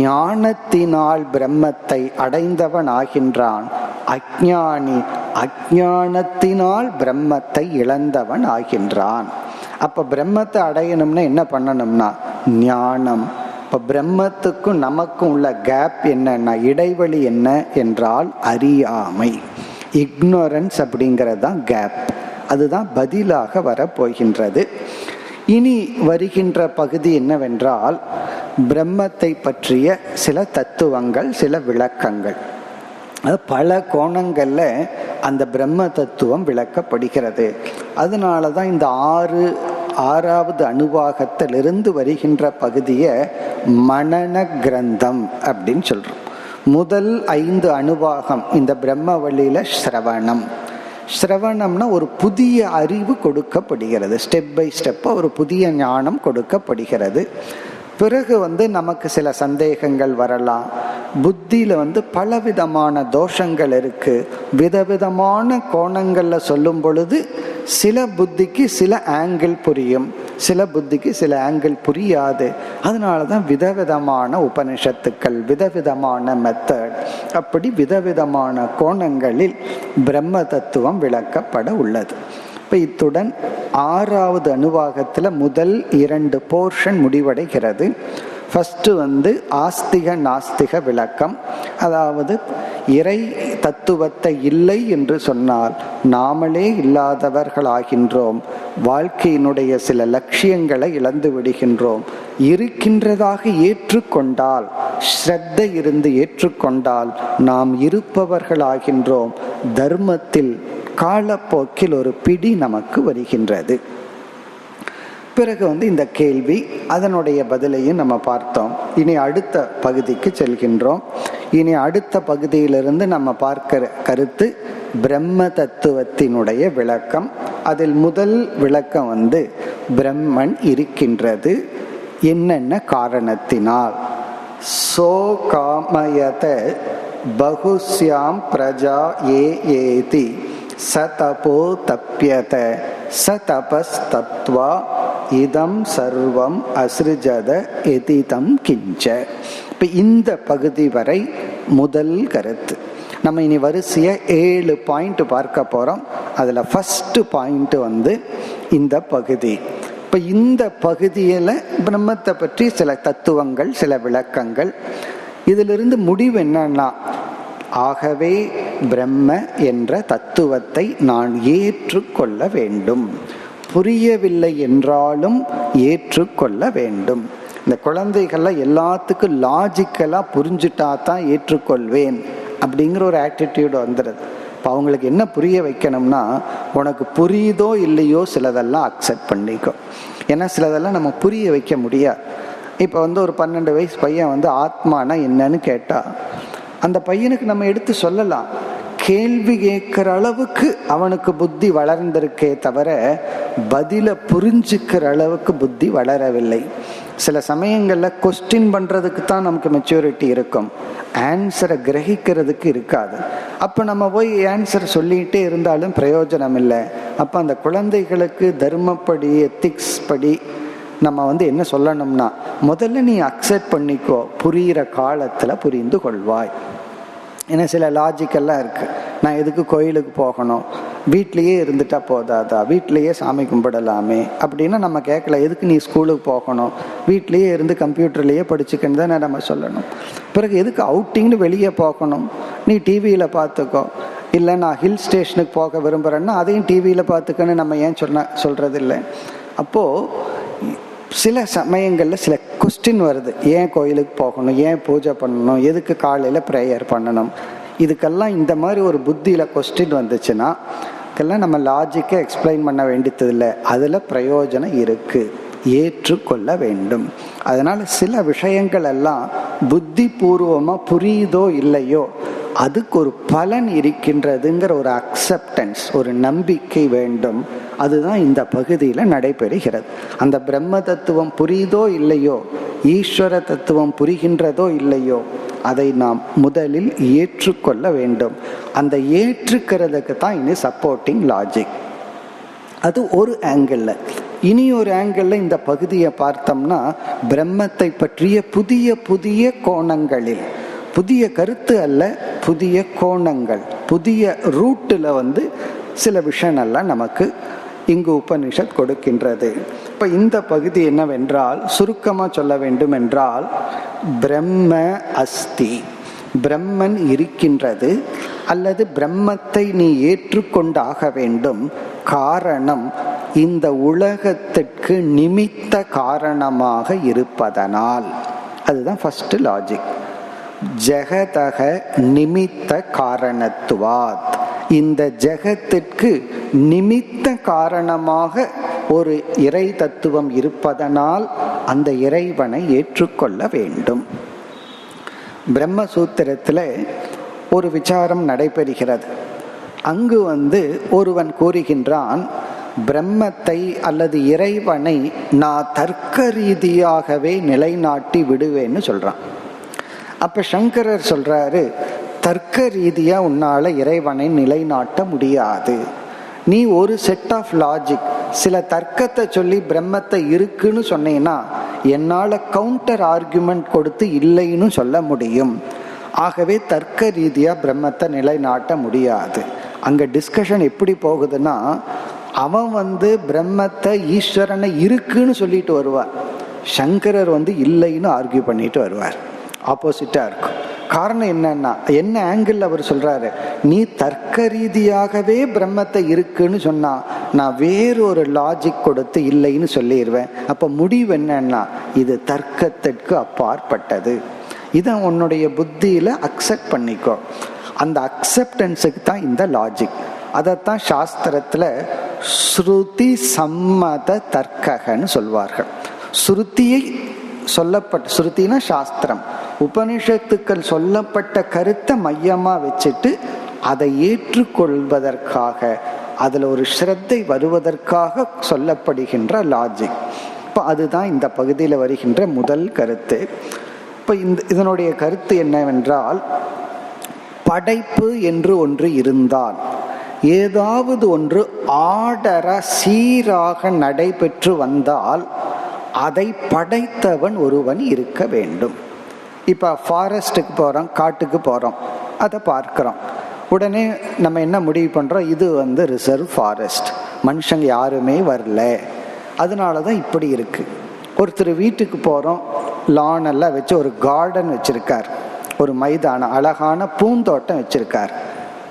ஞானத்தினால் பிரம்மத்தை அடைந்தவன் ஆகின்றான், அஞ்ஞானி அஞ்ஞானத்தினால் பிரம்மத்தை இழந்தவன் ஆகின்றான். அப்ப பிரம்மத்தை அடையணும்னா என்ன பண்ணணும்னா ஞானம். இப்ப பிரம்மத்துக்கும் நமக்கும் உள்ள கேப் என்னன்னா, இடைவெளி என்ன என்றால் அறியாமை, இக்னோரன்ஸ் அப்படிங்கிறது தான் கேப். அதுதான் பதிலாக வரப்போகின்றது. இனி வருகின்ற பகுதி என்னவென்றால், பிரம்மத்தை பற்றிய சில தத்துவங்கள், சில விளக்கங்கள். அது பல கோணங்கள்ல அந்த பிரம்ம தத்துவம் விளக்கப்படுகிறது. அதனாலதான் இந்த 6வது அணுவாகத்திலிருந்து வருகின்ற பகுதியை மனன கிரந்தம் அப்படின்னு சொல்றோம். முதல் 5 அணுவாகம் இந்த பிரம்ம வழியில ஸ்ரவணம். ஸ்ரவணம்னா ஒரு புதிய அறிவு கொடுக்கப்படுகிறது, ஸ்டெப் பை ஸ்டெப்பா ஒரு புதிய ஞானம் கொடுக்கப்படுகிறது. பிறகு நமக்கு சில சந்தேகங்கள் வரலாம். புத்தியில பலவிதமான தோஷங்கள் இருக்கு. விதவிதமான கோணங்கள்ல சொல்லும் பொழுது சில புத்திக்கு சில ஆங்கிள் புரியும், சில புத்திக்கு சில ஆங்கிள் புரியாது. அதனாலதான் விதவிதமான உபனிஷத்துக்கள், விதவிதமான மெத்தட், அப்படி விதவிதமான கோணங்களில் பிரம்ம தத்துவம் விளக்கப்பட உள்ளது. இத்துடன் 6வது அணுவாகத்துல முதல் 2 போர்ஷன் முடிவடைகிறது. ஃபர்ஸ்ட் ஆஸ்திக நாஸ்திக விளக்கம். அதாவது இறை தத்துவத்தை இல்லை என்று சொன்னால் நாமளே இல்லாதவர்களாகின்றோம். வாழ்க்கையினுடைய சில லட்சியங்களை இழந்து விடுகின்றோம். இருக்கின்றதாக ஏற்றுக்கொண்டால், ஸ்ரத்தை இருந்து ஏற்றுக்கொண்டால் நாம் இருப்பவர்களாகின்றோம். தர்மத்தில் காலப்போக்கில் ஒரு பிடி நமக்கு வருகின்றது. பிறகு இந்த கேள்வி, அதனுடைய பதிலையும் நம்ம பார்த்தோம். இனி அடுத்த பகுதிக்கு செல்கின்றோம். இனி அடுத்த பகுதியிலிருந்து நம்ம பார்க்கிற கருத்து பிரம்ம தத்துவத்தினுடைய விளக்கம். அதில் முதல் விளக்கம் பிரம்மன் இருக்கின்றது. என்னென்ன காரணத்தினால்? சோ காமயத பகுஸ்யாம் பிரஜா ஏதி சதபோ தப்யத சதபஸ் தத்வா இதம் சர்வம் அஸ்ருஜத எதிதம் கிஞ்ச. இப்போ இந்த பகுதி வரை முதல் கருத்து. நம்ம இனி வரிசையா 7 பாயிண்ட் பார்க்க போறோம். அதுல ஃபர்ஸ்ட் பாயிண்ட் இந்த பகுதி. இப்போ இந்த பகுதியில் பிரம்மத்தை பற்றி சில தத்துவங்கள், சில விளக்கங்கள். இதிலிருந்து முடிவு என்னன்னா, ஆகவே பிரம்ம என்ற தத்துவத்தை நான் ஏற்றுக்கொள்ள வேண்டும். புரியவில்லை என்றாலும் ஏற்றுக்கொள்ள வேண்டும். இந்த குழந்தைகள்லாம் எல்லாத்துக்கும் லாஜிக்கலா புரிஞ்சுட்டா தான் ஏற்றுக்கொள்வேன் அப்படிங்கிற ஒரு ஆட்டிடியூட் வந்துடுது. இப்போ அவங்களுக்கு என்ன புரிய வைக்கணும்னா, உனக்கு புரியுதோ இல்லையோ சிலதெல்லாம் அக்செப்ட் பண்ணிக்கோ. ஏன்னா சிலதெல்லாம் நம்ம புரிய வைக்க முடியாது. இப்போ ஒரு 12 வயசு பையன் ஆத்மானா என்னன்னு கேட்டா, அந்த பையனுக்கு நம்ம எடுத்து சொல்லலாம். கேள்வி கேட்கிற அளவுக்கு அவனுக்கு புத்தி வளர்ந்திருக்கே தவிர பதில புரிஞ்சுக்கிற அளவுக்கு புத்தி வளரவில்லை. சில சமயங்கள்ல கொஸ்டின் பண்றதுக்கு தான் நமக்கு மெச்சூரிட்டி இருக்கும், ஆன்சரை கிரகிக்கிறதுக்கு இருக்காது. அப்ப நம்ம போய் ஆன்சர் சொல்லிட்டே இருந்தாலும் பிரயோஜனம் இல்லை. அப்ப அந்த குழந்தைகளுக்கு தர்மப்படி, எத்திக்ஸ் படி நம்ம என்ன சொல்லணும்னா, முதல்ல நீ அக்செப்ட் பண்ணிக்கோ, புரிகிற காலத்துல புரிந்து கொள்வாய். ஏன்னா சில லாஜிக்கெல்லாம் இருக்கு. நான் எதுக்கு கோயிலுக்கு போகணும், வீட்லேயே இருந்துட்டா போதாதா, வீட்லேயே சாமி கும்பிடலாமே அப்படின்னா நம்ம கேட்கல. எதுக்கு நீ ஸ்கூலுக்கு போகணும், வீட்லேயே இருந்து கம்ப்யூட்டர்லேயே படிச்சுக்கன்னு தான் நம்ம சொல்லணும். பிறகு எதுக்கு அவுட்டிங்னு வெளியே போகணும், நீ டிவியில் பார்த்துக்கோ. இல்லை நான் ஹில் ஸ்டேஷனுக்கு போக விரும்புகிறேன்னா அதையும் டிவியில் பார்த்துக்கன்னு நம்ம ஏன் சொல்கிறது இல்லை. அப்போது சில சமயங்களில் சில கொஸ்டின் வருது. ஏன் கோயிலுக்கு போகணும், ஏன் பூஜை பண்ணணும், எதுக்கு காலையில் ப்ரேயர் பண்ணணும், இதுக்கெல்லாம் இந்த மாதிரி ஒரு புத்தியில் கொஸ்டின் வந்துச்சுன்னா இதெல்லாம் நம்ம லாஜிக்கை எக்ஸ்பிளைன் பண்ண வேண்டியதில்லை. அதில் பிரயோஜனம் இருக்குது, ஏற்றுக்கொள்ள வேண்டும். அதனால் சில விஷயங்கள் எல்லாம் புத்தி பூர்வமாக புரியுதோ இல்லையோ அதுக்கு ஒரு பலன் இருக்கின்றதுங்கிற ஒரு அக்செப்டன்ஸ், ஒரு நம்பிக்கை வேண்டும். அதுதான் இந்த பகுதியில் நடைபெறுகிறது. அந்த பிரம்ம தத்துவம் புரியுதோ இல்லையோ, ஈஸ்வர தத்துவம் புரிகின்றதோ இல்லையோ, அதை நாம் முதலில் ஏற்றுக்கொள்ள வேண்டும். அந்த ஏற்றுக்கிறதுக்கு தான் இனி சப்போர்ட்டிங் லாஜிக். அது ஒரு ஆங்கிள். இனி ஒரு ஆங்கிள் இந்த பகுதியை பார்த்தோம்னா, பிரம்மத்தை பற்றிய புதிய புதிய கோணங்களில், புதிய கருத்து அல்ல, புதிய கோணங்கள், புதிய ரூட்டில் சில விஷயங்கள்லாம் நமக்கு இங்கு உபனிஷத் கொடுக்கின்றது. இப்போ இந்த பகுதி என்னவென்றால், சுருக்கமாக சொல்ல வேண்டும் என்றால், பிரம்ம அஸ்தி, பிரம்மன் இருக்கின்றது, அல்லது பிரம்மத்தை நீ ஏற்றுக்கொண்டாக வேண்டும். காரணம், இந்த உலகத்திற்கு நிமித்த காரணமாக இருப்பதனால். அதுதான் ஃபர்ஸ்ட் லாஜிக். ஜெகதக நிமித்த காரணத்துவாத், இந்த ஜெகத்திற்கு நிமித்த காரணமாக ஒரு இறை தத்துவம் இருப்பதனால் அந்த இறைவனை ஏற்றுக்கொள்ள வேண்டும். பிரம்மசூத்திரத்தில் ஒரு விசாரம் நடைபெறுகிறது. அங்கு ஒருவன் கூறுகின்றான், பிரம்மத்தை அல்லது இறைவனை நான் தர்க்க ரீதியாகவே நிலைநாட்டி விடுவேன்னு சொல்றான். அப்ப சங்கரர் சொல்றாரு, தர்க்க ரீதியா உன்னால இறைவனை நிலைநாட்ட முடியாது. நீ ஒரு செட் ஆஃப் லாஜிக், சில தர்க்கத்தை சொல்லி பிரம்மத்தை இருக்குன்னு சொன்னீங்கன்னா என்னால கவுண்டர் ஆர்குமெண்ட் கொடுத்து இல்லைன்னு சொல்ல முடியும். ஆகவே தர்க்க ரீதியா பிரம்மத்தை நிலைநாட்ட முடியாது. அங்க டிஸ்கஷன் எப்படி போகுதுன்னா, அவன் பிரம்மத்தை ஈஸ்வரனை இருக்குன்னு சொல்லிட்டு வருவார், சங்கரர் இல்லைன்னு ஆர்கியூ பண்ணிட்டு வருவார். ஆப்போசிட்டா இருக்கும். காரணம் என்னன்னா, என்ன ஆங்கிள் அவர் சொல்றாரு, நீ தர்க்க ரீதியாகவே பிரம்மத்தை இருக்குன்னு சொன்னா நான் வேறொரு லாஜிக் கொடுத்து இல்லைன்னு சொல்லிடுவேன். அப்ப முடிவு என்னன்னா, இது தர்க்கத்திற்கு அப்பாற்பட்டது. இதை உன்னுடைய புத்தியில அக்செப்ட் பண்ணிக்கோ. அந்த அக்செப்டன்ஸுக்கு தான் இந்த லாஜிக். அதைத்தான் சாஸ்திரத்துல ஸ்ருதி சம்மத தர்க்கன்னு சொல்வார்கள். ஸ்ருதியை சொல்லப்பட்ட, ஸ்ருதினா சாஸ்திரம், உபனிஷத்துக்கள் சொல்லப்பட்ட கருத்தை மையமா வச்சுட்டு அதை ஏற்றுக்கொள்வதற்காக, அதுல ஒரு ஸ்ரத்தை வருவதற்காக சொல்லப்படுகின்ற லாஜிக். இப்போ அதுதான் இந்த பகுதியில் வருகின்ற முதல் கருத்து. இப்போ இதனுடைய கருத்து என்னவென்றால், படைப்பு என்று ஒன்று இருந்தால், ஏதாவது ஒன்று ஆர்டரா சீராக நடைபெற்று வந்தால் அதை படைத்தவன் ஒருவன் இருக்க வேண்டும். இப்போ ஃபாரஸ்ட்டுக்கு போகிறோம், காட்டுக்கு போகிறோம், அதை பார்க்குறோம். உடனே நம்ம என்ன முடிவு பண்ணுறோம், இது ரிசர்வ் ஃபாரஸ்ட், மனுஷங்க யாருமே வரல, அதனால தான் இப்படி இருக்குது. ஒருத்தர் வீட்டுக்கு போகிறோம், லான் எல்லாம் வச்சு ஒரு கார்டன் வச்சுருக்கார், ஒரு மைதானம், அழகான பூந்தோட்டம் வச்சுருக்கார்.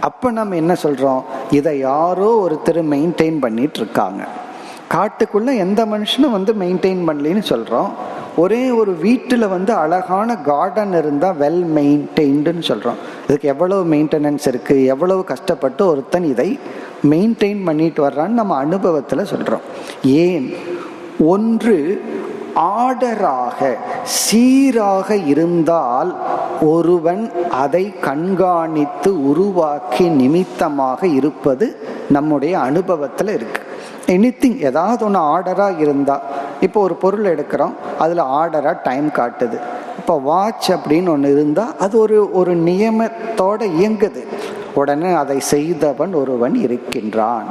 அப்போ நம்ம என்ன சொல்கிறோம், இதை யாரோ ஒருத்தர் மெயின்டைன் பண்ணிட்டு இருக்காங்க. காட்டுக்குள்ள எந்த மனுஷனும் மெயின்டைன் பண்ணலன்னு சொல்றோம். ஒரே ஒரு வீட்டில் அழகான கார்டன் இருந்தால் வெல் மெயின்டைன்டுன்னு சொல்றோம். இதுக்கு எவ்வளவு மெயின்டெனன்ஸ் இருக்கு, எவ்வளவு கஷ்டப்பட்டு ஒருத்தன் இதை மெயின்டைன் பண்ணிட்டு வர்றான்னு நம்ம அனுபவத்தில் சொல்றோம். ஏன், ஒன்று ஆர்டராக சீராக இருந்தால் ஒருவன் அதை கண்காணித்து உருவாக்கி நிமித்தமாக இருப்பது நம்முடைய அனுபவத்தில் இருக்கு. எனிதிங், ஏதாவது ஒன்று ஆர்டராக இருந்தால், இப்போ ஒரு பொருள் எடுக்கிறோம், அதில் ஆர்டராக டைம் காட்டுது. இப்போ வாட்ச் அப்படின்னு ஒன்று இருந்தால் அது ஒரு நியமத்தோடு இயங்குது. உடனே அதை செய்தவன் ஒருவன் இருக்கின்றான்.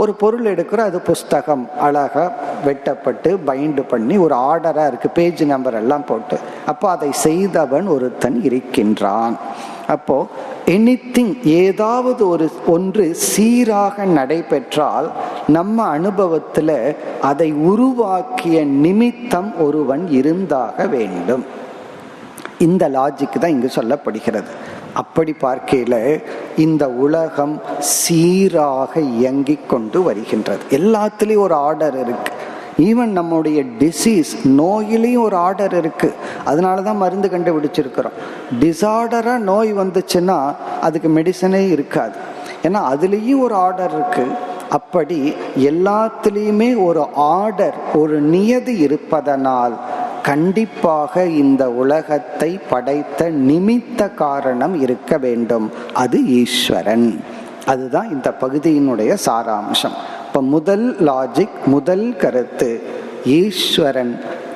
ஒரு பொருள் எடுக்கிறோம், அது புஸ்தகம் அழகாக வெட்டப்பட்டு பைண்டு பண்ணி ஒரு ஆர்டராக இருக்குது, பேஜ் நம்பர் எல்லாம் போட்டு. அப்போ அதை செய்தவன் ஒருத்தன் இருக்கின்றான். அப்போ எனிதிங், ஏதாவது ஒன்று சீராக நடைபெற்றால் நம்ம அனுபவத்தில் அதை உருவாக்கிய நிமித்தம் ஒருவன் இருந்தாக வேண்டும். இந்த லாஜிக் தான் இங்கு சொல்லப்படுகிறது. அப்படி பார்க்கையில இந்த உலகம் சீராக இயங்கிக் கொண்டு வருகின்றது. எல்லாத்துலேயும் ஒரு ஆர்டர் இருக்கு. ஈவன் நம்முடைய டிசீஸ், நோயிலையும் ஒரு ஆர்டர் இருக்கு. அதனால தான் மருந்து கண்டுபிடிச்சிருக்கிறோம். டிசார்டரா நோய் வந்துச்சுன்னா அதுக்கு மெடிசனே இருக்காது, ஏன்னா அதுலேயும் ஒரு ஆர்டர் இருக்கு. அப்படி எல்லாத்துலேயுமே ஒரு ஆர்டர், ஒரு நியதி இருப்பதனால் கண்டிப்பாக இந்த உலகத்தை படைத்த நிமித்த காரணம் இருக்க வேண்டும், அது ஈஸ்வரன். அதுதான் இந்த பகுதியினுடைய சாராம்சம். இப்போ முதல் லாஜிக், முதல் கருத்து, ஈஸ்வரன்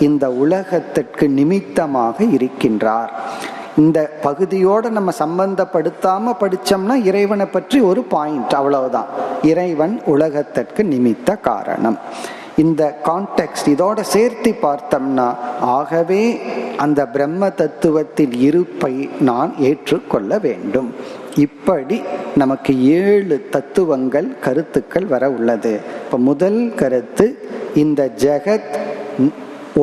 இந்த உலகத்திற்கு நிமித்தமாக இருக்கின்றார். இந்த பகுதியோடு நம்ம சம்பந்தப்படுத்தாம படிச்சோம்னா இறைவனை பற்றி ஒரு பாயிண்ட், அவ்வளவுதான். இறைவன் உலகத்திற்கு நிமித்த காரணம். இந்த கான்டெக்ஸ்ட் இதோட சேர்த்து பார்த்தோம்னா, ஆகவே அந்த பிரம்ம தத்துவத்தின் இருப்பை நான் ஏற்றுக்கொள்ள வேண்டும். இப்படி நமக்கு 7 தத்துவங்கள், கருத்துக்கள் வர உள்ளது. இப்போ முதல் கருத்து, இந்த ஜெகத்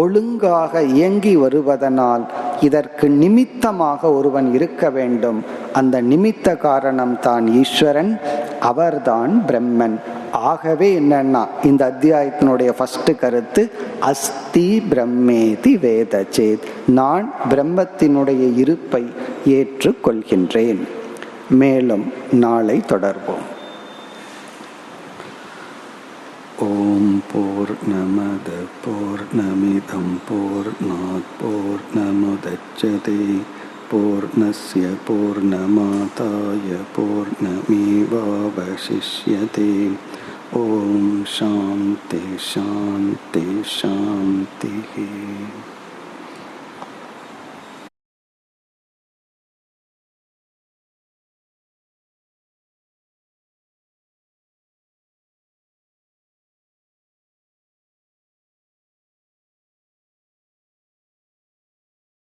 ஒழுங்காக இயங்கி வருவதனால் இதற்கு நிமித்தமாக ஒருவன் இருக்க வேண்டும். அந்த நிமித்த காரணம் தான் ஈஸ்வரன், அவர்தான் பிரம்மன். ஆகவே என்னன்னா, இந்த அத்தியாயத்தினுடைய ஃபர்ஸ்ட் கருத்து, அஸ்தி பிரம்மேதி வேதசேத், நான் பிரம்மத்தினுடைய இருப்பை ஏற்றுக்கொள்கின்றேன். மேலும் நாளை தொடர்வோம். ஓம் பூர்ணமத பூர்ணமிதம் பூர்ணாத் பூர்ணமுதச்யதே பூர்ணஸ்ய பூர்ணமாதாய பூர்ணமேவாவசிஷ்யதே. ஓம் சாந்தி சாந்தி சாந்தி.